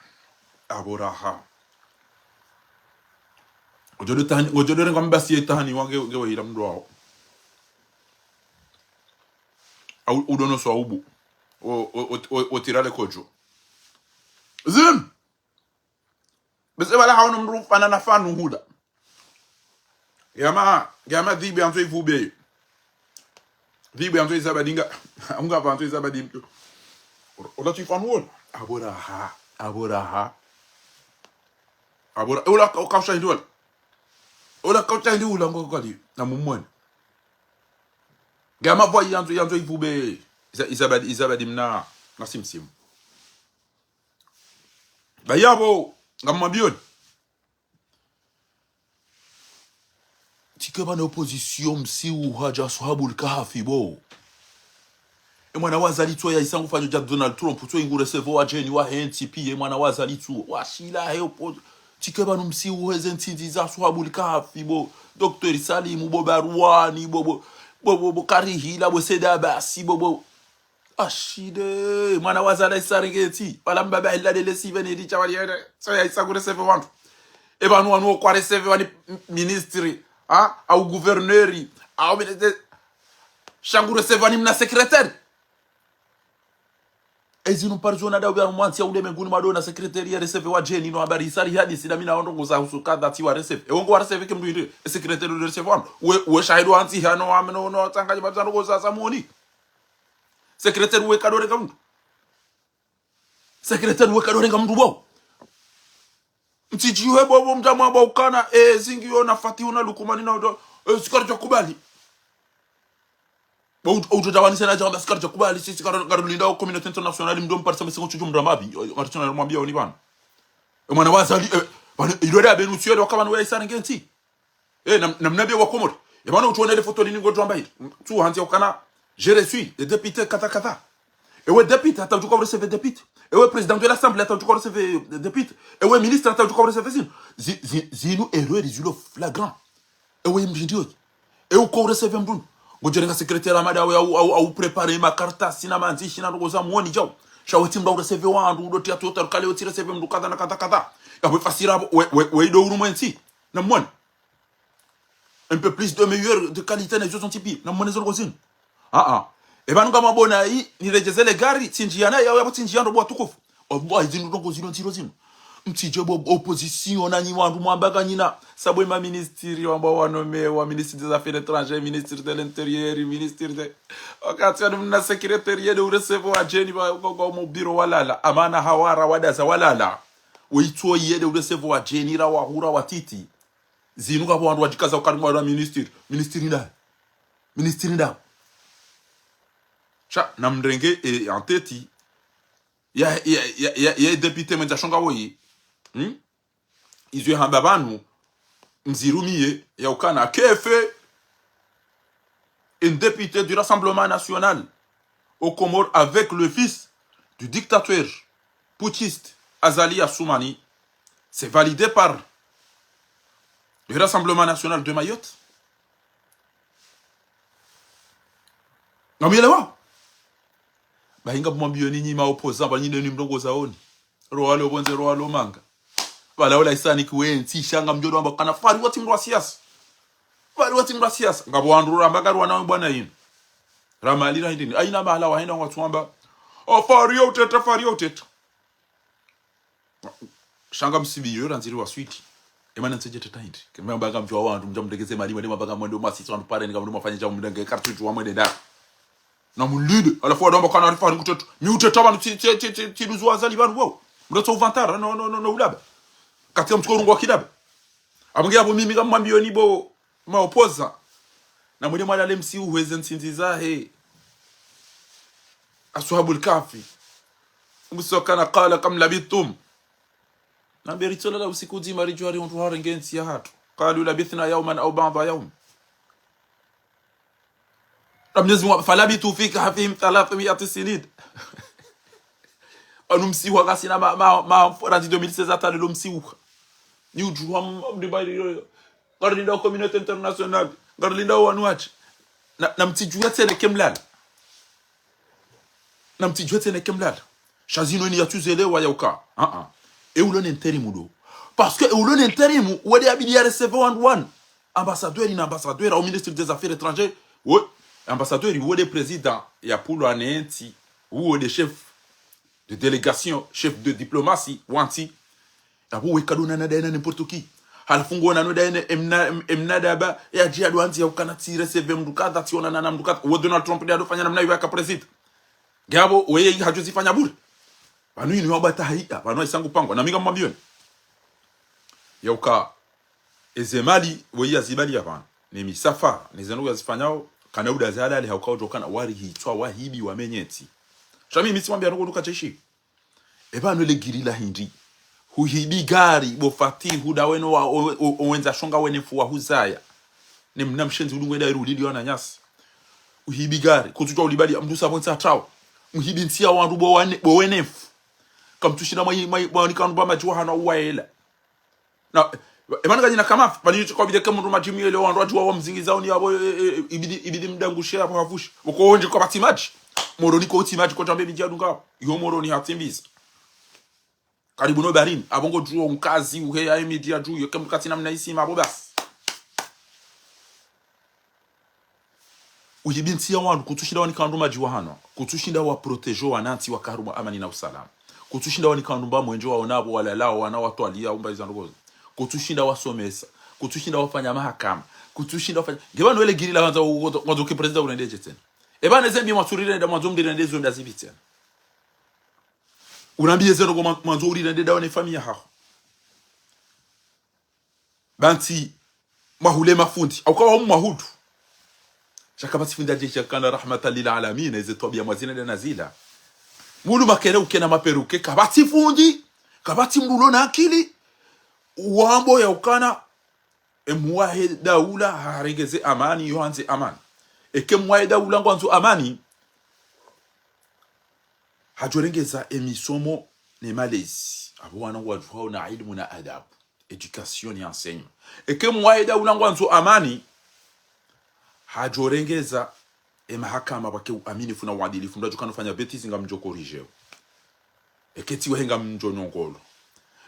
ojodo renga mbasi etani wange ngewe ira mndo wao au udono so ubu o tirale kojo zim bese wala hawo mru fana na fanu huda yama dhibi anzo ivube dhibi anzo izabadinga unga vanzo izabadim ola tu fanu abora ola kausha ndol ola kauta ndi ula ngokali na mumone gama voyi yanzo ivube izabadi mna na simsim bayabo ngama bioni tikeba na opposition msi uhaja sahabul kahfi bo mwana wazalitwa ya isangu fanyo ja Donald Trump to ingure sevo ajeni wa NTP mwana wazalitwa washila he opposition tikeba no msi uheze ntindi za sahabul kahfi bo Dr. Salim bo Barwani bo Karihila bo Seda Basi bo ashide mwana wazala isarengeti wala mbaba illa de lesive di chawaliere so ya isagure seve wantu ebanu wanu kwa reseve wani ministry au gouverneur au ministre shangure seve wani mna secrétaire ezinu parzona da ubya mwanzi ya uleme nguni madona secretary ya receive wa jeni no habari isari hadi sida mina ondo ngoza husuka that wa receive e wongo wa receive ke mdu secretary de receive wa we shahidu anzi hano ameno no tsangaji bazano ngoza samoni secretary we kadore kamdu secretary we kadore kamdu bo mtijiwe bo mjama ba ukana zingi yona fatiuna lukumani na sikari kubali utawani sana jamba sikari kubali sisi karulinda community international mdo mparsa mesengo chuju mramabi martona mwambia oni bana mwana wazali bana ilore abenu tiyo wakaba no yisana ngenti namnabi wa komori bana utuone ile photo nini godramba hii tu hanti ukana je reçu les députés kata ewe député atajuka recevoir député ewe président de l'assemblée atajuka recevoir député ewe ministre atajuka recevoir zinu erreur izulo flagrant ewe mjindio ewe ko recevoir mdun ngojerenga secrétaire amada au préparer ma carte sina manzishi na ngoza muoni jao shawati mda recevoir wandu ndo tia total kale oti recevoir mdu kada na kada ya fasira we do urumwensi na muoni un peu plus de meilleur de qualité na jozo tipi na muoni zo ngozini ebanu kama bona hii nirejezele gari tinjiana ya tinjiano bwa tukufu obwa izinu rongo zino ntiro zino mtije bo opposition na nyi wandu mwambaga nyina sabwe ma ministeri wamba wanome wa ministre des affaires étrangères ministre de l'intérieur ministre de okatano na secrétaire de recevoir ageni ba ko mo biro walala amana hawara wadaza walala weitwo yede recevoir ageni ra wahura watiti zinu kabo wandu wajikaza ukarimwa wa ministeri nda cha namrenge en tête ya député mwenza shonga woyi izwe hambabanu mzirumie ya ukana kefe un député du Rassemblement national au Comores avec le fils du dictateur putschiste Azali Assoumani, c'est validé par le Rassemblement national de Mayotte. Non mais là bahinga mwambio ninyi maopposa banyine ni mdongo zaoni roalo bonze roalo manga bala ola isani kuwenzi shanga mjodo amba kana fari wati mrwa siasa ngabo wandu ramba wana bwana yini ramalira hindini aina mahala waenda watu amba fari uteta shanga msibiyo ranziri wa sweet emana nseje teta hindi kema baga mjwa wandu mjamdegeze mali mwende mabaga mwende masisi wandu pare nga mwende mafanya jamu mdenge kartuju wa mwende da na mulide alafu wadamba kana arifa ni kutetu ni uteta banu tiduzu azali banu wao mdoto uvantara no ulaba katika mtuko wa kidaba abungia bo mimi kama mambioni bo maopoza na mwende mwala lemsi uweze nsinziza he ashabul kafi musokana qala kam labitum na beritola la usiku di mari jwari on tuha rengensi ya hatu qalu labithna yawman aw ba'da yawm Mwenyezi Mungu falabitu fika hafihim 300 sinid anumsiwa kasina ma radi 2016 atale lo msiwa ni ujua mdibairi garlinda community international garlinda wanwachi na mtijua tene kemlala shazino ni yatuzelewa yauka eulone interimu do parce que eulone interimu wade abidi recevoir one ambassadeur au ministre des affaires étrangères ambassadeur ou des présidents ya pour anenti ou des chefs de délégation chef de diplomatie wanti abu wekaduna na daina n'importe qui halfungo na no daina emna daba ya jiadu anti ya ukanati receive mdukata tiona na mdukata wo Donald Trump ndio afanya namna hiyo aka president gabo weye hajuzifanya bure banu ni wabata haika banu isangu pango na minga mwambioni ya uka ezemali weye azibali hapa ni misafa ni zenu yazifanyao kana udazala ali haukao jokana wari hitwa wahibi wamenyeti shami misimwambia nuko dukacheshi ebano le girila hindi huhibi gari bofati hudaweno wa owenza shonga wenefu wa huzaya ni mnamshenzi ulungwenda irudili wana nyasi uhibi gari kutujwa ulibali amdusa bonsa trao muhibi ntia wandu bo wenefu kamtushina mwa nikandu majwa hana uwaela na emana kanyina kama bali kwa bide kama ndo majimi ile wandu watu wa mzingiza oni yabo ibidi mdangushe hapo havushi uko onje kwa batimaji moroni ko timaji ko tambe bijadunga yo moroni hatimbiza karibu no barini abongo juo mkazi uhe ya media juo kama kati namna isi mabo basi ujibintia wanu kutushinda wani kanduma jiwa hano kutushinda wa protejo wananti wa karuma amani na usalama kutushinda wani kandumba mwenjo wa onabo wala lao wana watu alia umba izangozo kutushinda wasomesa kutushinda wafanya mahakama kutushinda wafanya ngebano ele girila wanza wanzo ke president urendeje tena ebane zembi mwaturire nda mwanzo mdirende zo ndazibitena unambie zero go mwanzo urirende da wane familia hao banti mahule mafundi au kwa mahudu shakabati funda jeshi kana rahmatan lil alamin ezitobia mwazina na nazila mulu makere ukena maperuke kabati fundi kabati mrulo na akili uambo ya ukana emwahe daula harengeze amani yohanze amani eke mwahe daula ngwanzo amani hajorengeza emisomo ne malezi abo wana wajua na ilmu na adabu education ya enseignement eke mwahe daula ngwanzo amani hajorengeza mahakama bake aminifu na uadilifu ndo jukana fanya beti nga mjo corrige eketi wehenga mjo nyongolo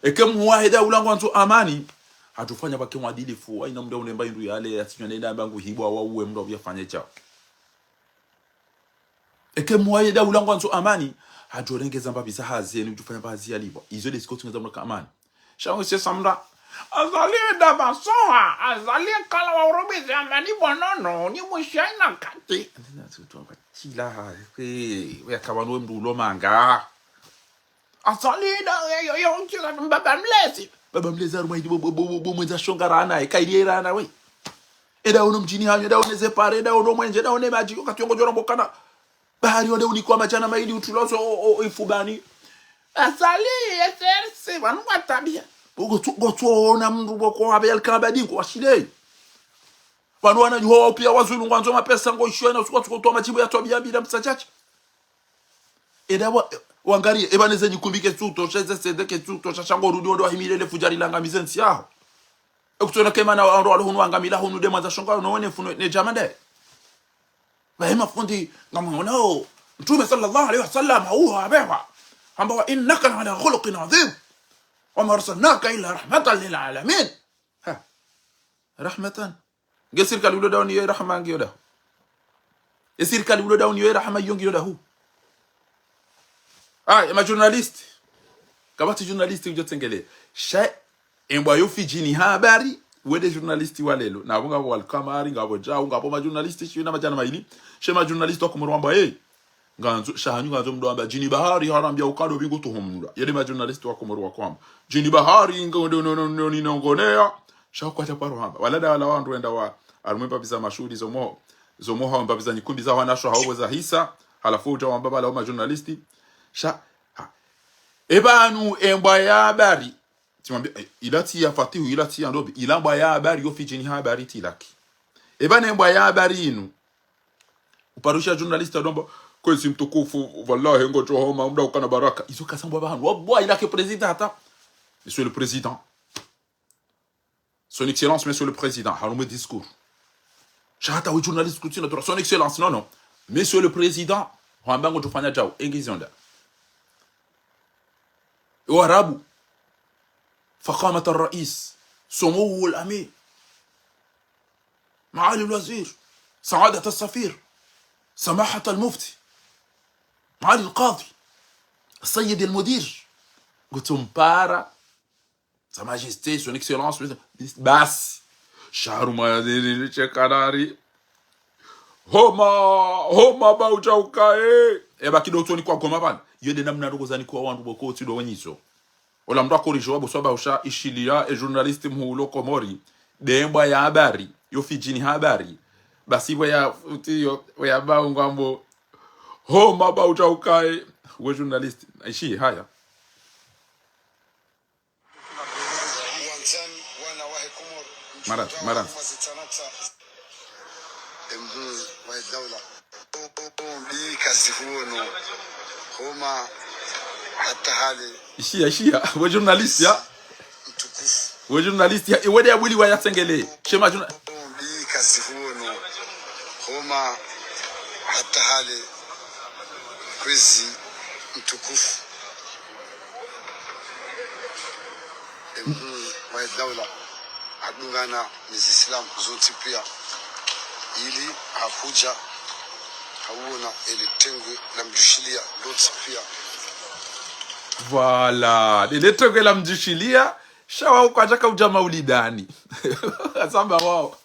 eke muwahida ulangwanzo amani hatufanya bake uadilifu aina mda unemba indu yale atinywa nenda bangu hibwa wa uwe mdo byafanye cha eke muwahida ulangwanzo amani hajorengeza mbabiza hazeni jufanya bazi yalibwa izo de sikoti ngaza mka amani shango se samra azalinda basoha azalin kala wa urobizi amani bonono ni mushaina kati chila we kabano mdulo manga azalinda yo chila baba mlezi arumai bo mwenza shongarana ikairana we eda uno mjini hanyo eda uneze pare eda uno mwenje eda une maji kationgo jora mbokana bahari ode unikwa majana maili utuloso ifubani azali eserse banu watabia gotuona mndu boko abel kabadi ko ashile banu wana juho pia wazulu ngwanzo mapesa ngo ishwe na usuko tuko machibu ya tobia bila msachacha edawa wangarie ebaneze nyikumbike tuto cheze sedeke tuto chashango rudi ndo ahimile fujari langa mizensi yaho ekutona kema na ndo alhunu wangamila hunu de manza shonga no wene funo ne jamande bahema fundi ngamono mtume sallallahu alaihi wasallam huwa abewa amba innaka ala khuluqin adhim وما أرسلناك إلا رحمة للعالمين ها رحمة يصير كالولو داون يو رحمة ينجيو ده يصير كالولو داون يو رحمة ينجيو ده ما جورناليست كباتي جورناليست يجو تنجلي شيء إمبا يوفي جيني habari wede journalisti walelo na bunga walkamari ngabo jao ngabo ma journalisti shina majana maili shema journalisti okumurwamba nganzo shahanyu nganzo mdo amba jini bahari harambia ukado bingo tuhumura yele ma journalist wako moro kwamba jini bahari ngondo no ninongonea shako cha paro hamba walada wala wandu enda wa arumemba biza mashudi zomo hamba biza nyikumbi za wanasho hawo za hisa halafu utawamba bala ma journalist sha ebanu emba ya habari timwambia ilati ya fatihu ilati ya ndobi ilamba ya habari yo fijini habari tilaki ebana emba ya habari inu uparusha journalist adomba kwezi mtukufu wallahi ngojo homa muda ukana baraka izo kasambwa bahanu wabwa ila ke president hata monsieur le président son excellence monsieur le président halume discours chata wa journaliste kutina to son excellence non monsieur le président hambango tufanya jao engizonda warabu فقامة الرئيس سمو الأمير معالي الوزير سعادة السفير سماحة المفتي معالي القاضي السيد المدير قلت مبارا sa majesté son excellence بس شهر ما يدير شكاري homa bauchauka eba kidoto ni kwa goma bana yede namna ndogo zani kwa wandu boko tido wenyiso ola mdo akorijo wabo soba usha ishilia journaliste mhulo komori demba ya habari yo fijini habari basi ya utiyo ya baungwambo homa bauchauka we journaliste ishi haya marat wa daula bi kazifuno homa hata hali ishia we journalist ya mtukufu we journalist ya wede abuli wa yasengele shema bi kazifuno homa hata hali kwezi mtukufu wa daula adungana ni Islam zote pia ili hakuja hauona ile tengo la mjishilia lots pia. Voilà, ile tengo la mjishilia shawa ukataka ujama ulidani. Asamba wao.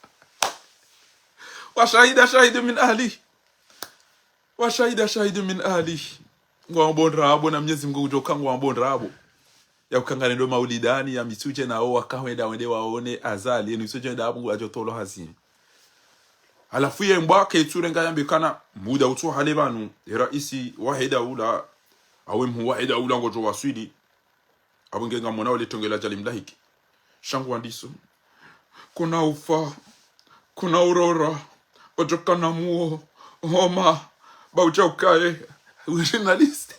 Shahida min ahli. Shahida min ahli. Ngwambondrabo na Mwenyezi Mungu utoka ngwambondrabo. Ya ukangane ndo maulidani ya misuje na oa kahwenda wende waone azali ni misuje nda Mungu ajotolo hazini. Alafu ye mbake iturenga yambikana muda utu hale banu raisi wahida ula awe mhu wahida ula ngojo waswidi abungenga mona wale tongela jalimlahiki shangu andiso kuna ufa kuna aurora ojokana muo homa baucha ukae journalist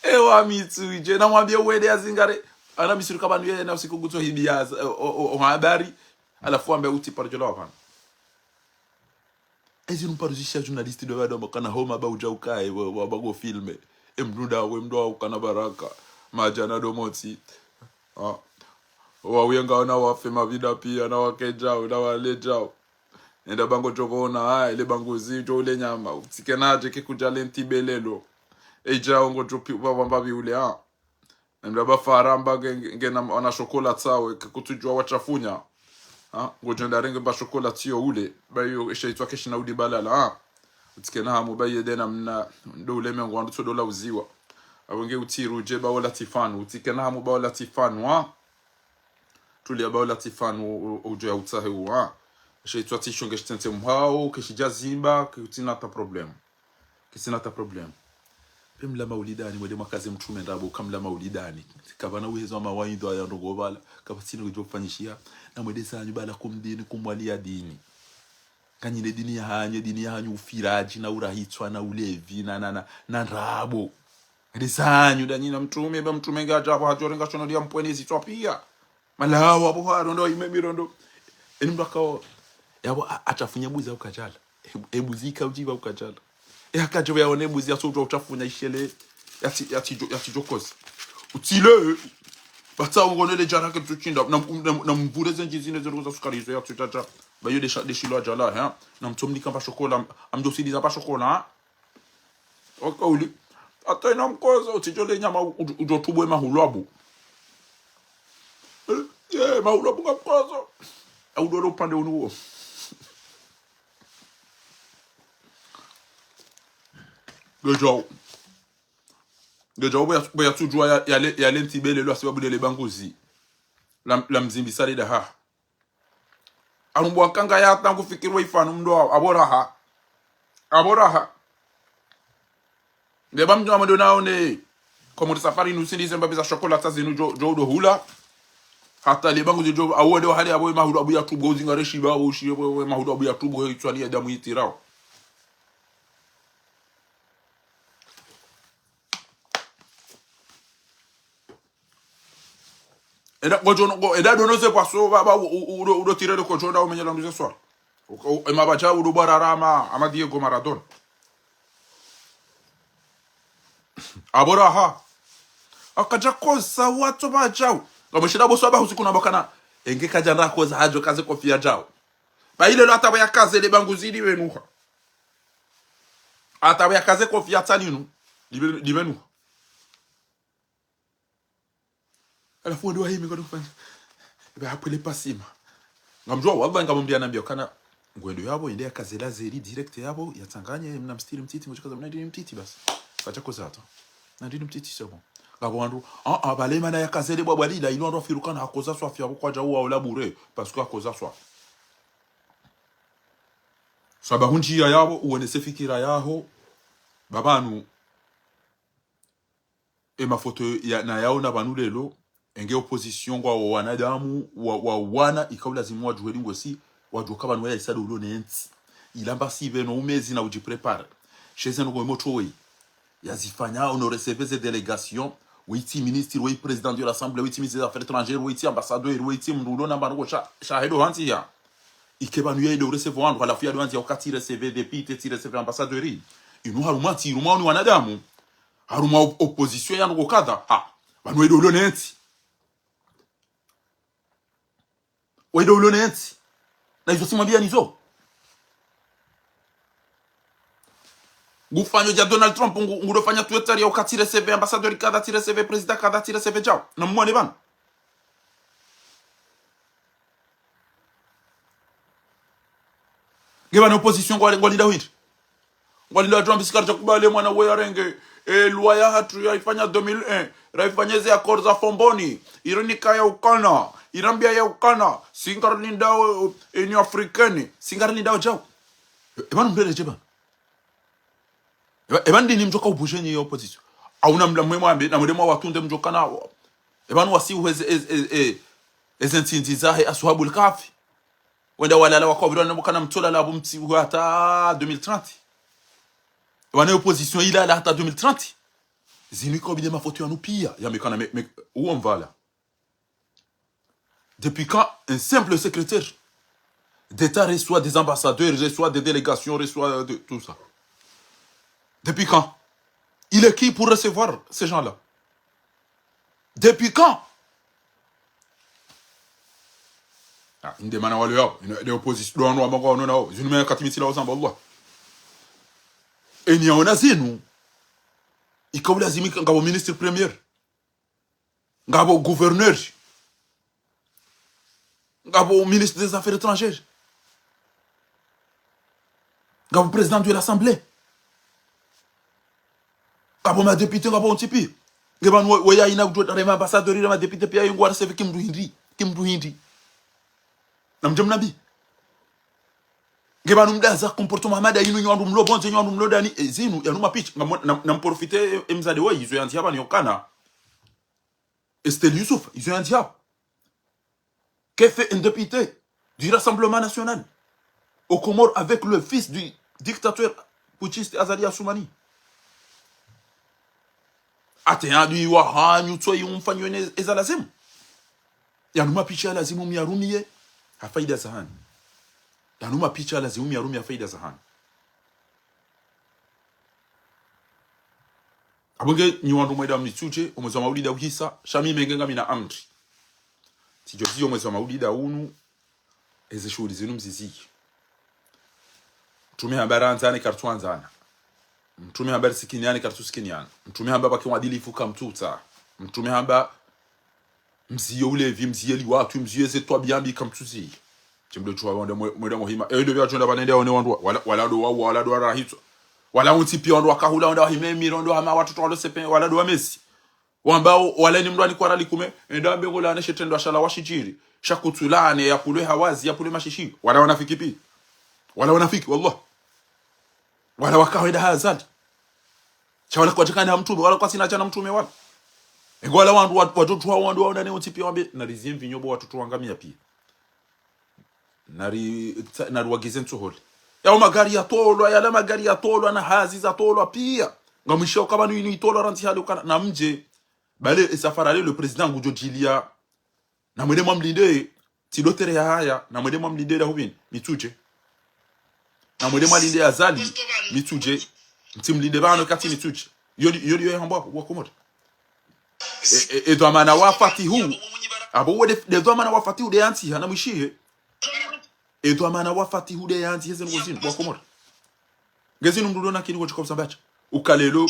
ewa mituje na mwambie uende azingare ana misuru kabanu yeye na usiku gutso hibiaza o habari alafu ambe uti parjola hapana ezi numparuzisha journalist do bado makana homa baucha ukae wabago filme emruda we mdo ukana baraka majana domoti wawenga na wafe mavida pia na wakejao na walejao enda bango jokona ile bango zito ule nyama utikenaje kikujale ntibelelo ejao ngo jopi baba ule enda bafaramba ngena ona chokola tsawe kutujwa wachafunya ngojenda renge ba chokola tio ule bayo eshaitwa keshina udi balala utikena hamu baye dena mna ndo ule mengo ndo dola uziwa abonge utiruje ba wala tifanu utikena hamu ba wala tifanu tulia ba wala tifanu ujo ya utahe eshaitwa tishonge shitente mhao keshijazimba kutina ta problem kisina ta problem pemla maulidani mwede makaze mtume ndabo kamla maulidani kabana uhezo mawaidha ya ndogobala kabatsini kujofanyishia na mwede sanyu bala kumdini kumwalia dini kanyine dini ya hanyu ufiraji na urahitswa na ulevi na rabo ndisanyu danyina mtume ba mtume ngaja hapo hajorenga shono dia mpwenezi twapia malawa hapo haro ndo imemirondo enimba kao yabo achafunya buzi au kajala ebuzika ujiba ukajala akaje yaone buzi yasoto uchafunya ishele yati jokozi utile batsa ngonele jana ke tuchinda na mvure zenjizine zeruza sukarizo ya tutacha bayo de shilo jala na mtomni kamba chokola amjosidiza pa chokola okauli atena mkoza utijole nyama ujotubwe mahulwabu mahulwabu ngakoza au doro pande unuo Gejao boya tujua ya lentibele lo asibabu de banguzi la mzimbisale da ha anubwa kanga ya tangu fikirwa ifanu mdo aboraha de bamjo amado naone como de safari nusindi zemba biza chocolate zinu jo do hula hata le banguzi jo awode hali abo mahudu abu ya tubo zingare shiba o shibo mahudu abu ya tubo itwali ya damu itirao eda gojono eda dono se paso baba udo tirele ko jonda o menyala nduze soir e mabacha udo bararama ama Diego Maradona abora akaja kosa watu bajao ngomshira boso aba usiku nabakana enge kaja ndako za hajo kaze kofia jao ba ile lo ataba ya kaze le banguzidi wenuha ataba ya kaze kofia taninu libenu alafu ndio hii mikono kufanya ebe hapo ile pasima ngamjua wallahi ngamwambia nambia kana ngwendo yabo ende kaze la zeri direct yabo yatanganye mna mstiri mtiti mchikaza mna ndini mtiti basi acha kozato na ndini mtiti sebo ngabo wandu balema na yakazele bwa lila ilo ndo firukana akoza swa fya kwa jawu au labure parce que akoza swa sabahunji ya yabo uonese fikira yaho babanu e mafoto ya na yao na banu lelo enge opposition kwa wanadamu wana ikaula zimwa juhelingo si wajoka banu ya isado ulo nenti ilamba si veno umezi na ujiprepare chez ngo motowe yazifanya on recevait ces délégations witi ministre witi président de l'assemblée witi ministre des affaires étrangères witi ambassadeur witi mrulo na bango shahedo hanti ya ikebanu ya ile recevoir ala fia hanti ya wakati recevoir depuis te recevoir ambassadeur inu harumati rumani wanadamu haruma opposition ya ngo kada banu edo lo nenti wedo lo nenti na hizo simwambia nizo gufanyo ja Donald Trump ngudofanya Twitter ya ukatire CV ambassadeur kada tire CV president kada tire CV jao na mwone bana geba na opposition kwa linda windi walinda Trump sikarcha kubale mwana we arenge loi ya hatu ya ifanya 2001 raifanyeze accords za fomboni ironika ya ukana irambia ya ukana singarlinda ni afrikani singarlinda jao ebana mbele jeba ebana ni mjoka ubushenye ya opposition au na mlamwe ambe na mdemo watunde mjoka nawo ebana wasi uweze ezentinzi zahe ashabul kafi wenda walala wakobira nabukana mtola la bumti hata 2030 wana opposition ila la hata 2030 ziniko bide mafoto ya nupia ya mekana où on va là depuis quand un simple secrétaire d'État reçoit des ambassadeurs, reçoit des délégations, reçoit de, tout ça? Depuis quand? Il est qui pour recevoir ces gens-là? Depuis quand? Ah, une demande à l'heure, une opposition, une meilleure catimité là aux Allah. Et n'y a on a nous. Il y a lazimi ngabo ministre premier, ngabo gouverneur, ngabo ministre des affaires étrangères, ngabo président de l'Assemblée, ngabo ma député, ngabo ontipi, ngabo waya ina kujua rema ambassadeur rema député pia yungu araseve kimdu hindi, namjem nabi. Ngeba numdaza comportement mada inu nyandu mlo bonze nyandu mlo dani ezinu ya numa pitch nam profiter emzade wa izo yanti hapa ni okana Estel Youssouf izo yanti hapa qu'est fait un député du Rassemblement national au Comores avec le fils du dictateur putschiste Azali Assoumani atenya du wa hanyu tso yumfanyo ezalazim ya numa pitch ya lazimu miarumie hafaida zahani yanuma picha la ziumi ya rumi ya faida za hani abunge ni wandu mweda mnitsuche omwezi wa maulida uhisa shami mengenga mina amri tijozi omwezi wa maulida unu eze shughuli zinu mziziki mtume habari anzane kartu anzana mtume habari sikiniani kartu sikiniani mtume habari baki wadilifu kamtuta mtume habari mziyo ulevi mziyeli watu mziyeze toa biambi kamtuzi chimdo chwa wanda mweda muhima devya chonda banende one wandu wala do rahito wala untipi wandu wakahula wanda wahime mirondo ama watoto walo sepe wala do Messi wambao wala ni mndwani kwa rali kume enda bengola na shetendo ashala washijiri shakutulane ya kulwe hawazi ya kulwe mashishi wala wanafiki pi wala wanafiki wallah wala wakaweda hazard chawala kwa chakana mtume wala kwa sina chana mtume wala ngola wandu watoto wandu wanda ne untipi wambe na rizim vinyobo watoto wangamia pia nari wagize ntuhole ya magari ya tolwa ya magari ya tolwa na hazi za tolwa pia ngamisho kama ni itolwa ranti hali ukana na mje bale safari le president ngujojilia na mwede mwamlinde tidotere ya haya na mwede mwamlinde da hubin mituje na mwede mwalinde Azali mituje mtimlinde bano kati mituje yodi hamba wa komodo e do amana wa fatihu abo wede de do amana wa fatihu de anti hana mwishihe et toi mana wa fatihu de yanti hezen gozin wa komor gezinu mdudo na kini gochiko sambacha ukalelo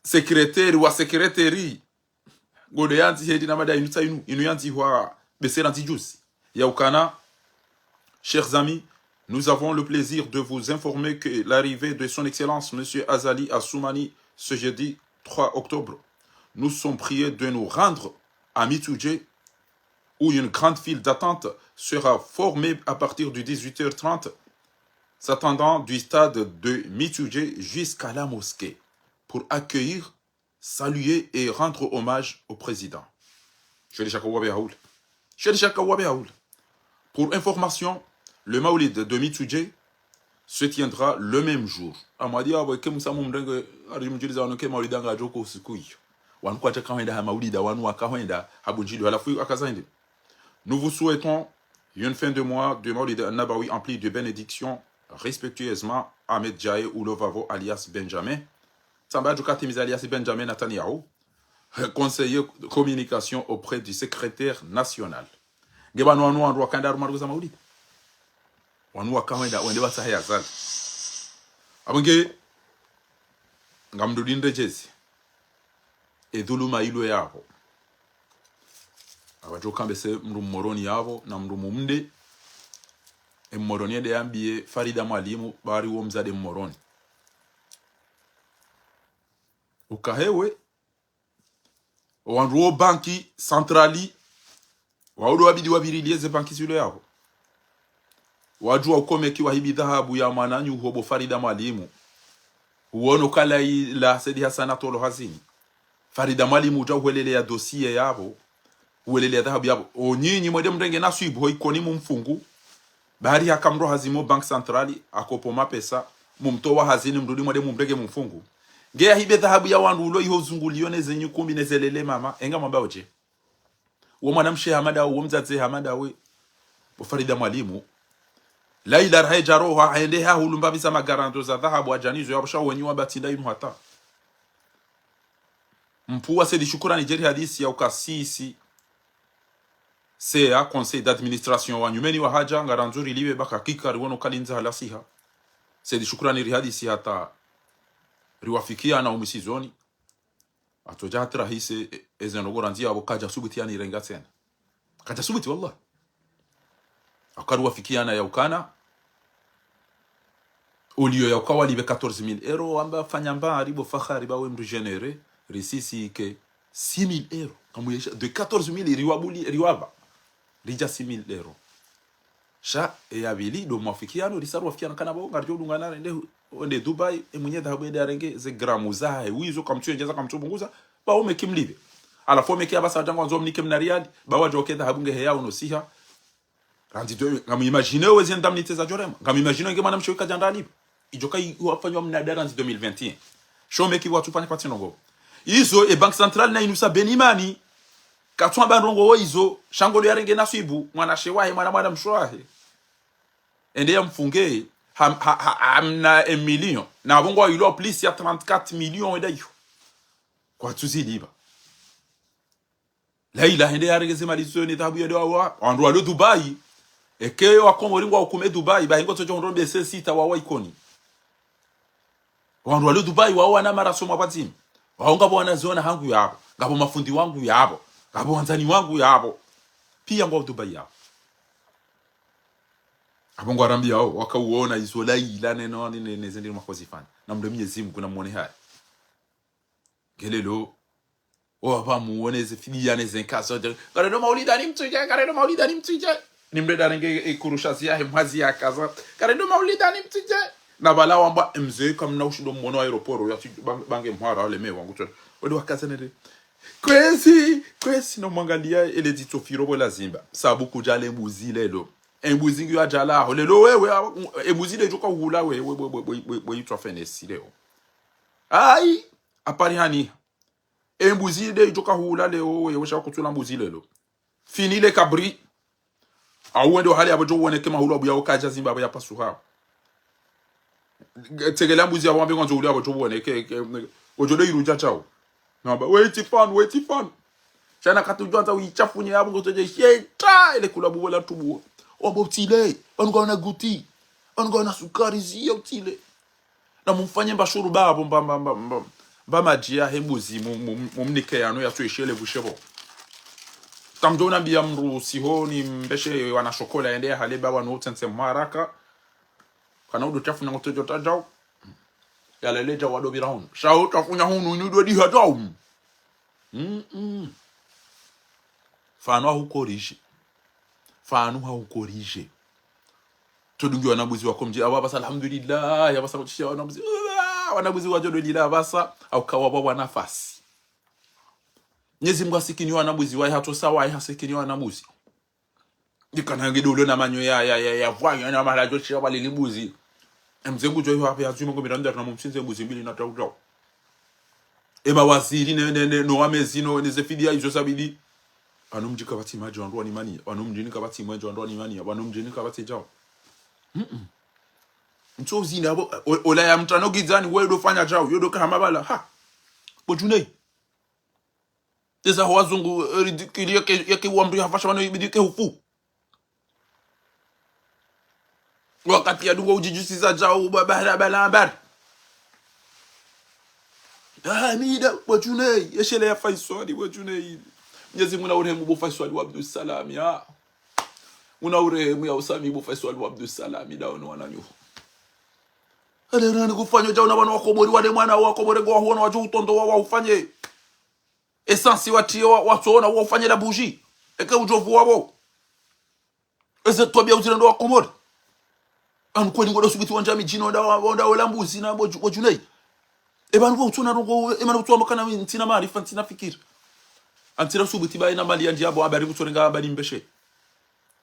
secrétaire wa secrétaire gode yanti hedi na mada inuta inu yanti wa besera anti juice ya ukana. Chers amis, nous avons le plaisir de vous informer que l'arrivée de son excellence monsieur Azali Assoumani ce jeudi 3 octobre, nous sommes priés de nous rendre à Mituje où une grande file d'attente sera formée à partir de 18h30, s'attendant du stade de Mituje jusqu'à la mosquée, pour accueillir, saluer et rendre hommage au président. Pour information, le Maoulid de Mituje se tiendra le même jour. Nous vous souhaitons une fin de mois de Maulid al-Nabawi empli de bénédictions. Respectueusement, Ahmed Jae Oulovavo alias Benjamin. Samba Djoukatimis alias Benjamin Netanyahu, conseiller de communication auprès du secrétaire national. Gebano anu andwa kanda rumaruza Maulid. Wanu wakawenda wende wasahaya zali. abonge ngamdudinde jezi edhuluma ilo yabo abajoka mbese mru moroni yabo na mru mumde moroni de ambie Farida Mwalimu bari wo mzade moroni ukahewe wanruo banki centrali waudo wabidi wabirilieze banki zile yabo wajua ukomeki wa hibi dhahabu ya mananyu hobo Farida Mwalimu uono kala la Saidi Hassan Tolo Hazini Farida Mwalimu uja uwelele ya dossier yabo uwelele ya dhahabu yabo onyinyi mwede mrenge nasuibu hoikoni mumfungu bahari hakamro hazimo bank centrali akopoma pesa mumtowa hazini mrudi mwede mumrenge mumfungu ngea hibe dhahabu ya wandu ulo iho zungulione zenyu kumbi nezelele mama enga mwamba oje uo mwanamshe hamada uo mzaze hamada we Farida Mwalimu Laila raheja roho aende ha hulumba bisa magaranto za dhahabu ajanizo yabasha wenyu wabatinda inu hata mpuwa Saidi Shukurani jeri hadisi ya ukasisi sea conseil d'administration wa nyumeni wa haja ngaranzuri liwe baka kika riwono kalinza halasiha Saidi Shukurani rihadisi hata riwafikia na umisizoni atoja hatra hise ezenogora abo kaja subuti yani renga tena kaja subuti wallah akaru wafikiana ya ukana ulio ya ukawa libe 14000 euro amba fanyamba aribo fakhari bawe mru genere risisi ke 6000 euro kamuyesha de 14000 riwabuli riwaba rija 6000 euro sha yabili do mafikiano risaru wafikiana kana bo ngarjo dungana nde Dubai emunye dhahabu ya renge ze gramu zae wizo kamtuenjeza kamtubunguza ba umekimlibe alafu umekia basa jango nzo mnike mnariadi ba wajoke dhahabu nge yao no siha randi do ngam imagine wezi ndamnite za jorema ngam imagine nge mwana mshoweka jandali ijoka wafanywa mnadara nzi 2021 shomeki watu fanya pati nongo izo e bank central na inusa benimani katwa bandongo wo izo shangolo ya renge nasibu mwana shewahe mwana mshwahe ende ya mfunge amna 1 million na abongo ilo plus ya 34 millions edayo kwa tuziliba Laila hende ya renge zemalizo ni dhahabu ya doa andu alo Dubai eke wakomoringwa ukume Dubai bahingo tojo ndombe sita wa ikoni wandu alo Dubai wa na marasomo abatim waonga bwana zona hangu yabo ngabo mafundi wangu yabo ngabo wanzani wangu yabo pia ngo Dubai yabo abongo arambia wakauona izo Laila neno nezindi makozifana na mdo Mwenyezi Mungu na muone haya gelelo hapa muone zifidiane zenkaso kareno maulida ni mtuje kareno maulida ni mtuje nimreda renge ikurusha ziahe mwazi ya kaza kareno maulida ni mtuje na bala wamba mzee kama na ushindo mwono aeroporo ya bange mhara wale mewa ngutu wadi wakaza nere kwesi no mwangalia ele dito firobo la zimba sabu kujale mbuzi lelo embuzi ngiyo ajala ho lelo wewe embuzi le joka hula we yitwa fenesi leo ai apari hani embuzi le joka hula leo wewe shaka kutula mbuzi lelo finile kabri awende hali abajo wone kema hulu abu ya okaja zimba ya pasuha tegela mbuzi ya wambe ngonzo hulu abajo wone ke ojode iruja chao namba wait fan chana katujwa za uichafunye yabo ngotoje sheta ile kula bubola tubu obotile ongo guti ongo na sukari zio tile na mumfanye mbashuru babo majia hembuzi mumnike yano ya tuishele bushebo tamdona bia mru sihoni mbeshe wana shokola ende hale baba no tsense maraka kana udo chafu na ngotojo tajao yale leja wado biraun shao tafunya hunu nyudo di hajao fanu haukorije tudungi wanabuzi wakomje ababa alhamdulillah yabasa kuchisha wanabuzi wajodo lila basa au kawa baba nafasi Nyezi Mungu asikini wanabuzi wai hato sawa hasikini wanabuzi dikana ngidolo na manyo ya vwanya na malajo chia wale libuzi mzengu jo hapo ya zuma ngomiranda na mumsinze mbuzi mbili na tau eba waziri no wamezino nizefidia izo sabidi anumji kabati majo ndo ni mani anumji ni kabati majo ndo ni mani anumji ni kabati jao mchozi ni abo ola ya mtano gizani wewe do fanya jao yodo kama bala ha bojunei Teza wazungu ridikili yake uamri hafasha wano ibidike hufu wakati ya dungo ujijusi za jao bala mida wajunei yeshele ya Faisal wajunei Mwenyezi Mungu na urehemu bo Faisal wa Abdul Salam ya una urehemu ya Usami bo Faisal wa Abdul Salam daono wananyu ale rani kufanya jauna bana wakomori wale mwana wakomore go huona waju utondo wa ufanye essence watio watuona wa ufanye la bougie eke ujovu wabo ese tobia uzirendo wakomori anko ningo dosubiti wanja mijino da olambuzi na wajunei ebanu bo utuna rongo emanu utwa makana ntina marifa ntina fikira antira subuti ba ina mali yandi abo abari kutorenga abari mbeshe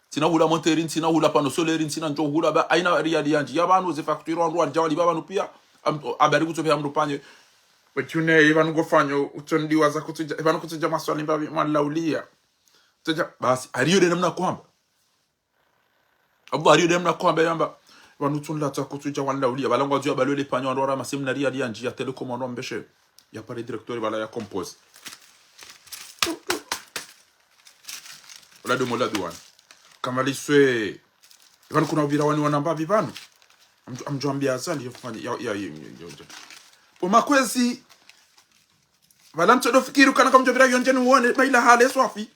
tina hula monteri tina hula pano soleri tina njo hula ba aina riali yandi yabanu ze facture on rwanda jawali babanu pia abari kutopia mrupanye wetune ebanu gofanyo utondi waza kutuja ebanu kutuja maswali mbabi malaulia tuja basi ariyo de namna kwamba abu ariyo de namna kwamba yamba wanutunda ta kutuja walaulia balangwa jua balole panyo ndora maseminari ya yandi ya telecom on mbeshe ya pare directeur bala ya compose Olado molado wana kama liswe Ivanu kuna ubira wani wanamba vivanu amjuambia azali yofanya ya makwezi valamto do fikiru kana kama mjobira yonjeni uone baila hale swafi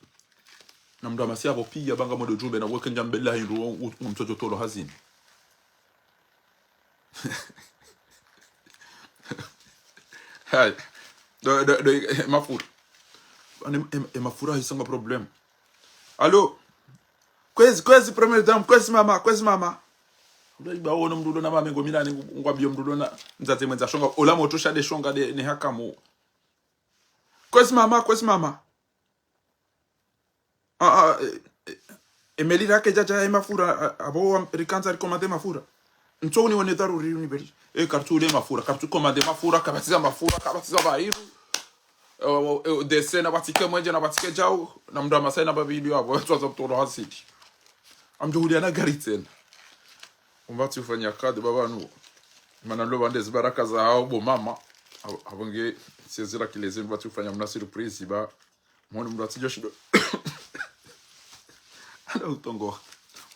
na mdu amasi hapo pia banga modo jumbe na weke njambela hindu mtoto tolo hazini hai do mafura mafura hisanga problem allo kwezi premier dame kwezi mama Ba wono mdudo na mamengo mina ngwabio mdudo na nzate mwenza shonga ola moto shade shonga de ne hakamu kwezi mama Emeli rake jaja mafura abo rikanza rikomande mafura ntoni wone daruri uniberi kartule mafura kartu komande mafura kabatiza bairu desena batike mwenje na batike jao na mdu amasai na babili abo twaza mtoro hasiti amjuhulia na gari tena umbati ufanya kadi babanu mana ndo bande zibaraka za hao bo mama abonge sizira kileze umbati ufanya mna surprise ba mwana mrati joshido ana utongo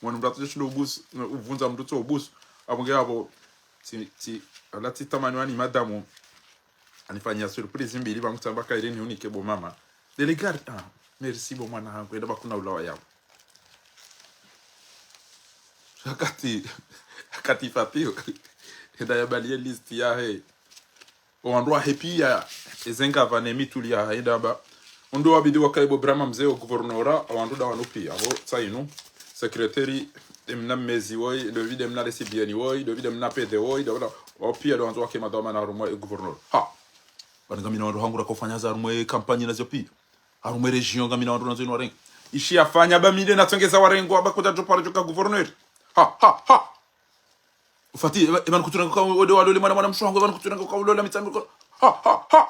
mwana mrati joshido ubus uvunza mtoto ubus abonge abo ti alati tamani wani madamu anifanya surprise mbili bamutambaka irene unike bo mama delegate merci bo mwana hangu enda bakuna ulawa yao akati fatio enda yabalie list ya he ondwa happy ya ezenga vanemi tulia enda ba ondo wabidi wakaibo brama mzee guvernora awanduda wanupia ho sainu secretary emna mezi woi le vide emna recibieni woi le vide emna pede woi da opia do anzo wake madama na rumo guvernor ha banga mina ndo hangura kufanya za rumo kampanya nazo pia arumo region gamina ndo nazo norenga ishi afanya ba mide natongeza warengo abakuta topara joka guvernor ha ufati ebana kuturanga kwa ode walole mwana mshwango ebana kuturanga kwa ulola mitsamiko ha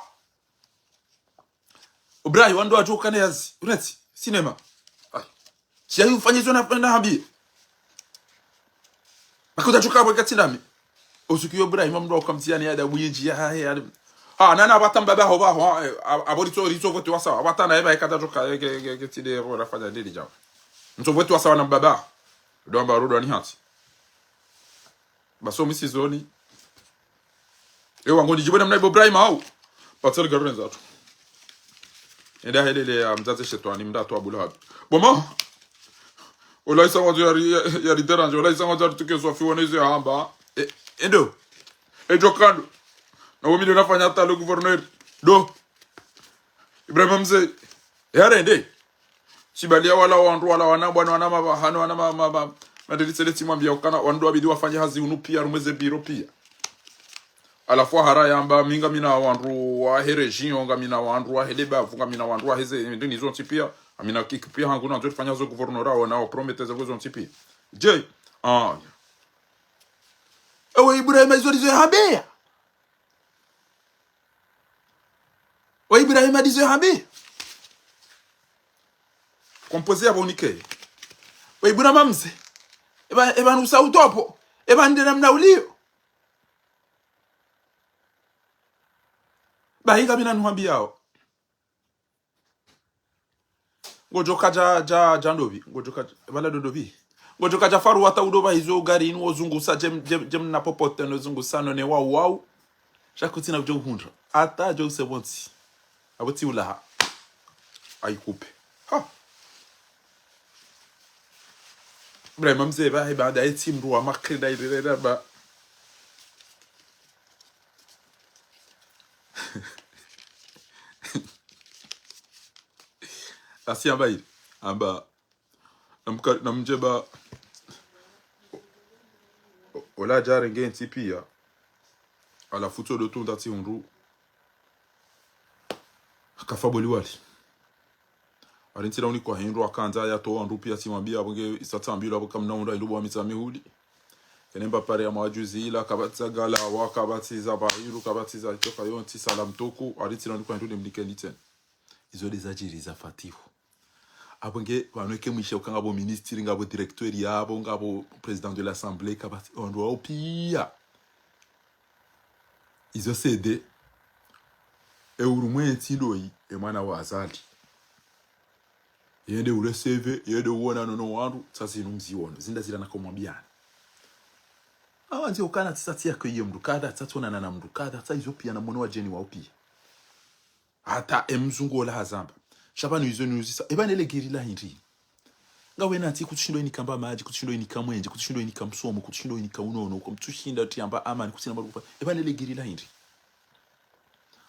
Obrai wando atoka ne yazi ureti cinema ai siya ufanyizwa na habi bakuta toka kwa katinami osukiyo Obrai mamdo akamtiani ya buyinji ya nana abatamba ba ho ba abori rito vote wasa abatana eba ikata toka ketide ro rafanya deli jaw mto vote wasa na baba ndo amba rodo ani hati baso misizoni wango dijibona mna Obrai mau patel garenza atu enda helele mzaze shetwani mdato abulahabi boma olaisa wazo ya lideranje olaisa wazo tukezo afiwoneze hamba endo ejokando na wamili nafanya talo governor do Ibrahim mzee yarende sibalia wala wandu wala wana bwana wana mabahano wana mama madelitseleti mwambia ukana wandu abidi wafanye hazi unupia rumeze biro pia alafu hara yamba minga mina wandu wa herejio ngamina wandu wa heleba funga mina wandu wa heze ndini zonti pia amina kiki pia hangu na fanya zo guvernora wana prometeza zo zonti pia je ewe Ibrahim azorizo habea wa Ibrahim adizo habea composé abonike wa Ibrahim mze eba nusa utopo eba ndena mna ulio bahinga mina nuhambiao ngojoka ja ndobi ngojoka bala dodobi ngojoka ja faru wata udoba hizo gari ni wozungusa jem na popote no zungusa no ne wow Chaque na jo hundra ata jo 70 aboti ula ai coupe ha vraiment mzee ba ibada etim ruwa makrida ile ba asi ambai amba namjeba ola jare ngenti pia ala futo do tunda ti unru akafaboli wali arinti rauni kwa hindu akanza ya to andu pia simambia bonge isatambira abo kamna unda ndubo wa mitami huli kenemba pare ya majuzi ila kabatiza gala wa kabatiza bahiru kabatiza toka yonti salam toko arinti rauni kwa hindu demlikeni ten izo desajiri za fatihu abonge banweke mwishe ukanga bo ministre ngabo directeur yabo ngabo president de l'assemblée kabati ondu opia izo cede eurumwe tindoi emana wa azali yende ule save yende uona nono wandu sasa inumzi wono zinda zila nakomwambiana awanzi ukana tisatia kwa hiyo mdukada tatona na mdukada sasa izo pia na mwono wa jeni wa opia hata emzungu ola hazamba shabanu izo nuzisa ebane le gerila hinri ngawe nati kutushindo inikamba maji kutushindo inikamwenje kutushindo inikamsomo kutushindo inikaunono kumtushinda tiamba amani kutina marufa ebane le gerila hinri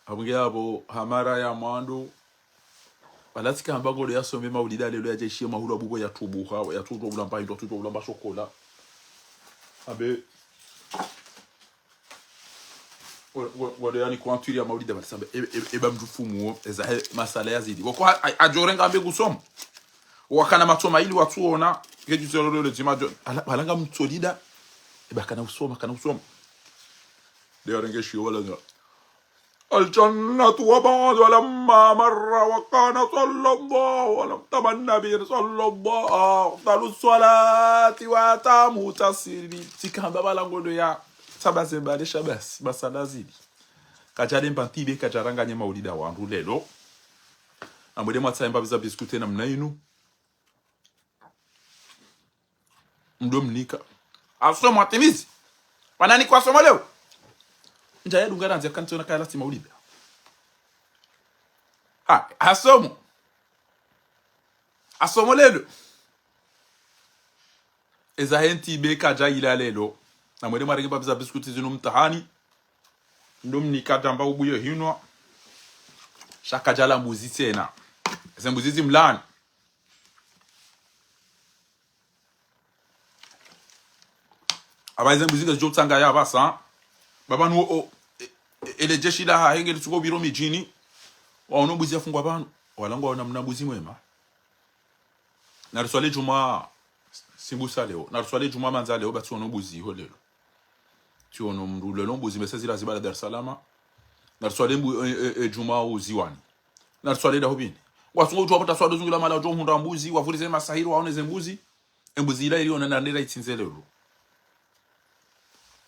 abunge abo hamara ya mwando balatika ambago ya sombe maulida lelo yaje shie mahulu abugo ya tubuha ya tudo ulamba ndo tudo ulamba chokola abe wale yani kuanturi ya maulida balisambe eba mjufumu eza masala yazidi wako ajorenga ambe kusoma wakana matoma ili watuona ngejuzero le jimajo balanga mtolida eba kana usoma leo rengeshi wala الجنة وبعد ولما مر وكان صلى الله ولم تمن النبي صلى الله أفضل الصلاة وأتم تسليم تكام بابا لانغولو يا sabase bale shabas basala zidi kajale mpantibe kajaranganya maulida wandu lelo amwede mwatsaimba biza biskute na mnainu mdomnika asoma timizi wanani kwa somo leo njaye dungaranze kantona kala ti maulida ha asomo lelo ezahenti beka jaila lelo na mwede marege babiza biskuti zinu mtahani ndomnika jamba ubuyo hinwa shaka jala mbuzi tena eze mbuzi mlani abaize mbuzi gajo tsanga ya basa baba nu ele jeshi la henge litsuko biro mijini waono mbuzi afungwa banu walango wana mnabuzi mwema na ruswale juma simbusa leo na ruswale juma manza leo batso no buzi ho lelo tiono mrulo lo mbuzi mesezi la zibala Dar es Salaam na ruswale juma uziwani na ruswale da hobini wasungo jwa bata swado zungula mala jo hunda mbuzi wavulize masahiri waone ze mbuzi embuzi ila iliona na ndera itsinzelelo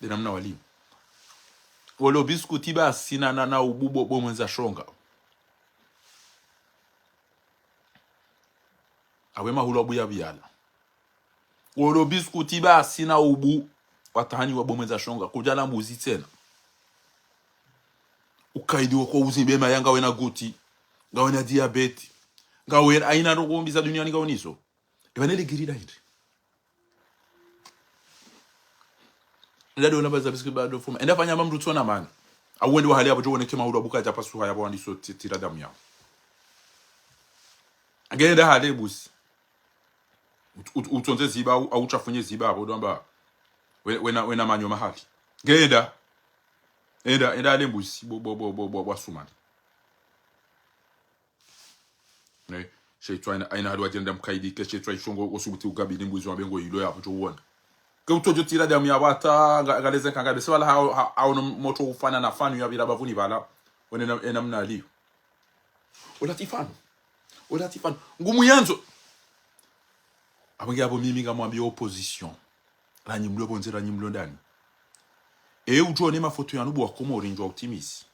de namna walimu wolo biskuti ba sina na ububo bomwenza shonga awe mahulu abuya biyala wolo biskuti ba sina ubu watahani wa bomwenza shonga kujala mbuzi tena ukaidi wako uzimbe mayanga wena guti ngawe na diabetes ngawe aina rogombi za duniani ngawoniso ebanele girida hindi ndado nabaza biskuti ba do fuma enda fanya mamdu tsona mani awundi wa hali abo jone kema hudu abuka japa suha yabo andi so tira damu yao agenda hali busi utonze ziba au chafunye ziba abo domba wena manyo mahali genda enda ale busi bo wasumani ne sheitwa aina hadu agenda mkaidi ke sheitwa ishongo osubuti ugabili mbuzi wa bengo yilo yabo jo wona utojo tira damu ya wata galeze kanga bese wala ha moto ufana na fanu ya bila bavuni bala wena enamna ali olatifano ngumu yanzo abange abo mimi ngamwambia opposition la nyimlo bonzera nyimlo ndani ujone mafoto ya nubu wakoma orinjo optimist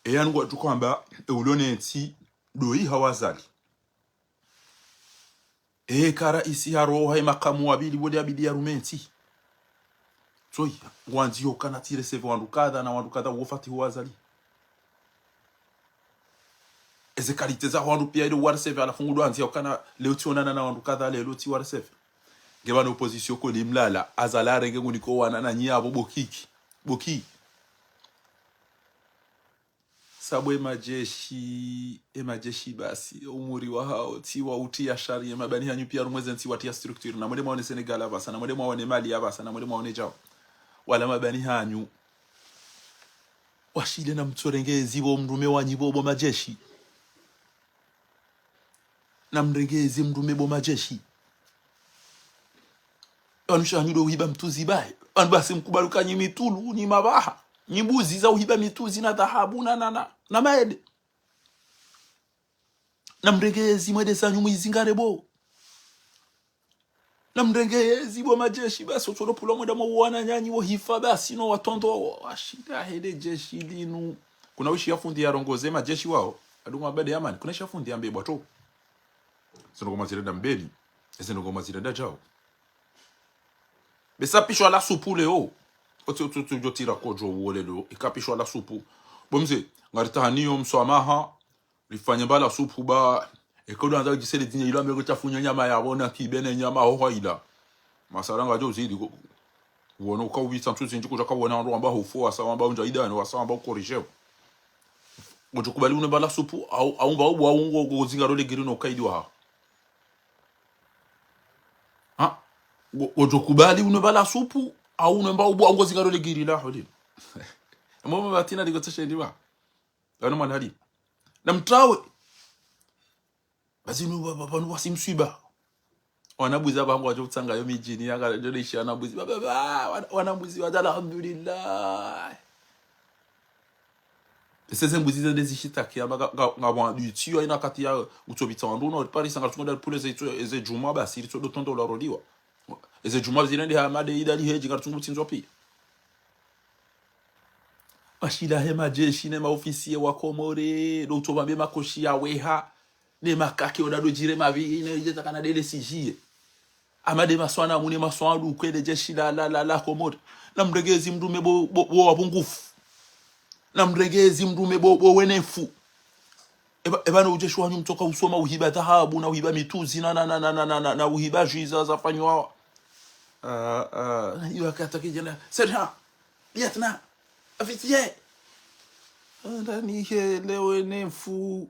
yangu atukwamba ulone nti doi hawazali kara isi haro hai makamu wabili wode abidi ya rumenti so wanzio kana tire seve wandu kadha wofati wazali eze kalite za wandu pia ile warseve ala fungu wanzio kana leo tionana na wandu kadha leo ti warseve ngeba no opposition ko limlala azala renge nguniko wana na nyabo boki sabu emajeshi basi umuri wa hao tiwa utia sharia mabani hanyu pia rumweze nti watia structure na mwede maone Senegal abasa na mwede maone Mali abasa na mwede maone jao wala mabani hanyu washile na mtorengezi bo mrume wanyibo bo majeshi na mrengezi mrume bo majeshi anusha nyudo uhiba mtuzi bae anbasi mkubaluka nyimitulu ni mabaha nyimbuzi za uhiba mituzi na dhahabu na maede na mrengezi mwede sanyu mwizingare bo na mrengezi bo majeshi basi otolo pulo mweda mwana nyanyi wo hifa basi no watondo ashida hede jeshi linu kuna wishi yafundi ya rongoze majeshi wao aduma bade yamani kuna shafundi ambe bwato sino ngoma zirenda mbeli sino ngoma zirenda jao besa pisho la supu leo otu tira kojo wole lo ikapisho la supu bomze ngarita haniyo msamaha lifanye bala supu ba ekodo anza gisele dinye ilo amego tafunya nyama ya bona kibene nyama ho ila masaranga jo zidi wona uka ubitsa ntsuzi njiko jaka wona ndo amba hofo asa amba unja idano wasa amba corriger ngojo kubali une bala supu au mba ubwa ungo gozinga role girino kaidi wa ha ngojo kubali une bala supu au une mba ubwa ungo zinga role girila holi mama batina digotesha ndiwa ana manali na mtrawe bazinu baba no wasimswiba wanabuzi abangu wajotsanga yo mijini yanga jolisha wanabuzi baba wanabuzi wadala alhamdulillah sese mbuzi za dezishita kiaba ngabwa dutiyo ina kati ya utobitando no Paris sanga tunda pour les juma basi ito do tondo la rodiwa eze juma zirende ha made idali heji ngatungu tsinzo pi bashila hema jeshi ne maofisier wa Komore do tobambe makoshi ya weha ne makake odado jire mavi ine ijeta kana dele sijie amade maswana mune maswana du kwede jeshi la Komore na mregezi mdume bo wabungufu na mregezi mdume bo wenefu eba no jeshi wanyu mtoka usoma uhiba dhahabu na uhiba mituzi na uhiba jiza zafanywa hiyo akata kijana serha lieutenant officier ndani leo wenefu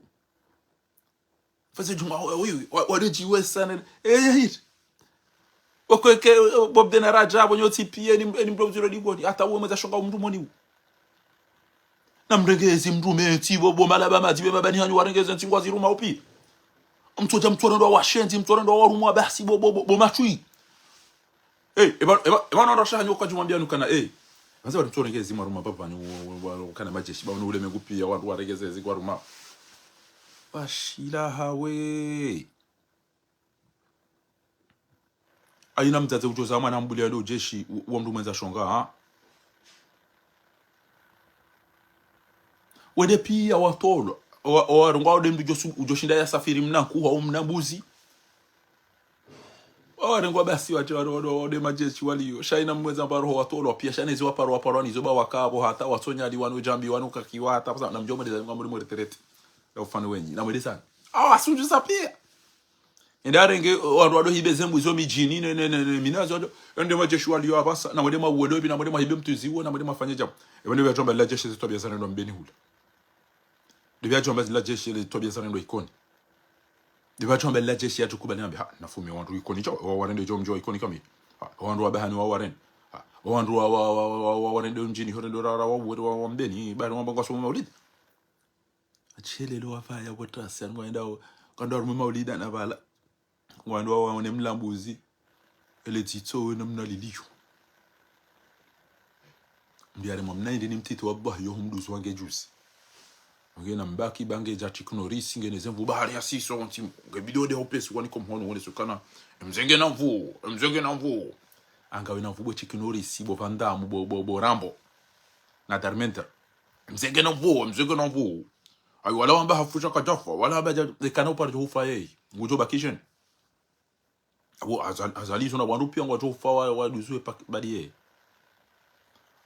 fase juma huyu wadejiwe sana hit okweke bob de naraja bonyo tipie ni mbroziro ligoni hata uwe mweza shonga mndu moni na mregezi mndume tibo bo malaba madibe mabani hanyu warengeze ntingwa ziruma upi mtoja mtorendo wa shenzi mtorendo wa rumwa basi bo machui eba ndo shanyo kwa jumwambia nukana Maze wali mtorengezi maruma papa ni kana majeshi ba ule megupia watu waregeze zigwa ruma bashila hawe aina mtate ujoza mwana mbuli ya jeshi wa mdu mwenza shonga ha wede pia watolo warungwa ode mdu ujoshinda ya safiri mnaku wa mnabuzi warungwa basi ode majeshi waliyo shaina mwenza mbaro watolo pia shana izo waparo ni zoba wakabo hata watonya wanu jambi wanu kakiwa hata na mjomba za ngwa muri terete ya ufano wenyi na mwede sana asunju sapia ndarenge wado hibeze mbuzo mijini minazo ende majeshi waliyo abasa na mwede mawodo na mwede mahibe mtuziwo na mwede mafanye jabu ebone bya jomba la jeshi zitobya sana ndo mbeni hula Dibia jomba la jeshi le tobya sana ndo ikoni Dibia jomba la jeshi atukubali nambe ha nafumi wandu ikoni jo warende jomjo ikoni kami wandu wabahani wa warende wandu wa warende mjini horendo rara wa mbeni bali wambanga somo maulidi achele lo afaya botasi angoenda kando rumu maulida na bala wandu wa wane mlambuzi ele tito na mnaliliyo mbiare mwamna ndi mtito wabba yo humduzu wange juice ngena mbaki bange ja chikunori ngene zemvu bahari ya siso onti ngebido de hopes wani komhono wone sukana mzenge na mvu angawe na mvu chikunori sibo vandamu bo rambo na darmenter mzenge na mvu ay wala wamba hafusha kajafa wala baja kana upar hufa yeye ngujo bakishen abo azali sona wandu pia ngwa jofa wa duzu badiye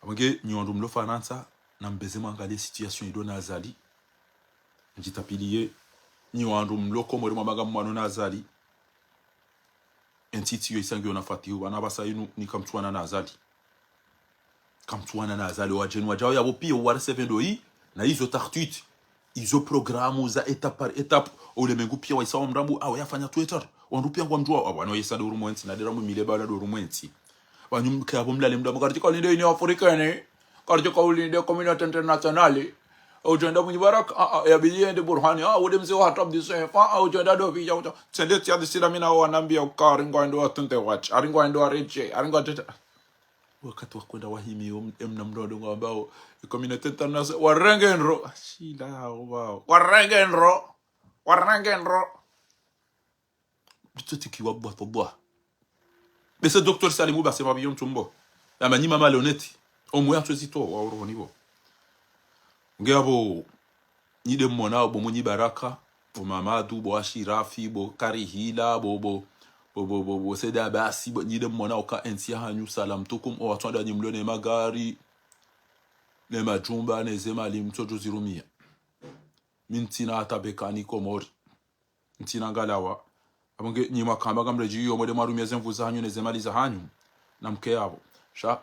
Abonge nyondo mlo Faransa na mbeze mangalie situation ido na azali njitapilie nyondo mlo komori mabaga mwano na azali entiti yo isangyo na fatihu bana basa inu ni kamtuana na azali kamtuana na azali wa jenu wajao ya bopi wa 7 doi na hizo tartuit hizo programu za étape par étape ole mengu pia wa isawa mrambu awa yafanya Twitter wandu pia kwa mjua wana yesa do rumwenti na deramu mileba la do rumwenti wanyum ka bomlale mdamu karti ko linde ni africaine karti ko linde communauté internationale ujenda munyibarak ya biliyende burhani wode mse wa top dise fa ujenda do bija uta sende tia disira mina wanambia ukaringo ndo atente watch aringo ndo areche aringo atete wakati wa kwenda wahimi emna mdodo ambao communauté internationale warengenro shila wao warengenro bitoti kiwa bwato bwa bese docteur Salimou base mabiyon tumbo la mani mama loneti au moins tsito wa oro niveau ngabo ni de mona bo munyi baraka bo Mamadou bo Ashirafi bo Karihila bo seda basi bo ni de mona oka entia hanyu salam tukum o atwanda ni mlone magari ne majumba ne zemali mtojo zirumia mintina atabekani komori ntina ngalawa abonge ni makamba gamreji yo mode marumia zemvuza hanyu ne zemali za hanyu na mke yabo sha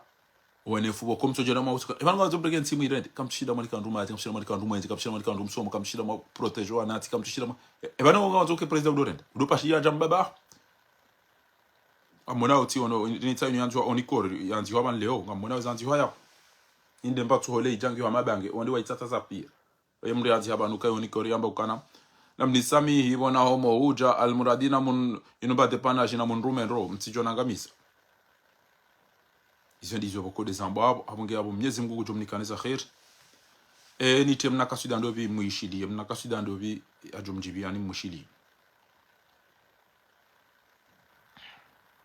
wene fubo komso jena ma usuka ebanga zobregen simu irende kamshida mali kanduma ati kamshida mali kanduma ati kamshida mali kanduma somo kamshida ma protejo anati kamshida ma ebana ngo nzoke president dorende udopa shia jambaba amona oti ono ni tsayo yanjwa onikor yanji waban leo ngamona zanji hoya inde mbatu hole ijangi wa mabange onde waitata zapia emri azi habanuka onikor yamba ukana namnisami hibona homo huja almuradina mun inuba depana jina mun rumero mtijona ngamisa izo ndizo boko de zambabo abonge abo Mwenyezi Mungu kujumnikaniza khair ni temna kasudando bi muishili mna kasudando bi ajumjibiani mushili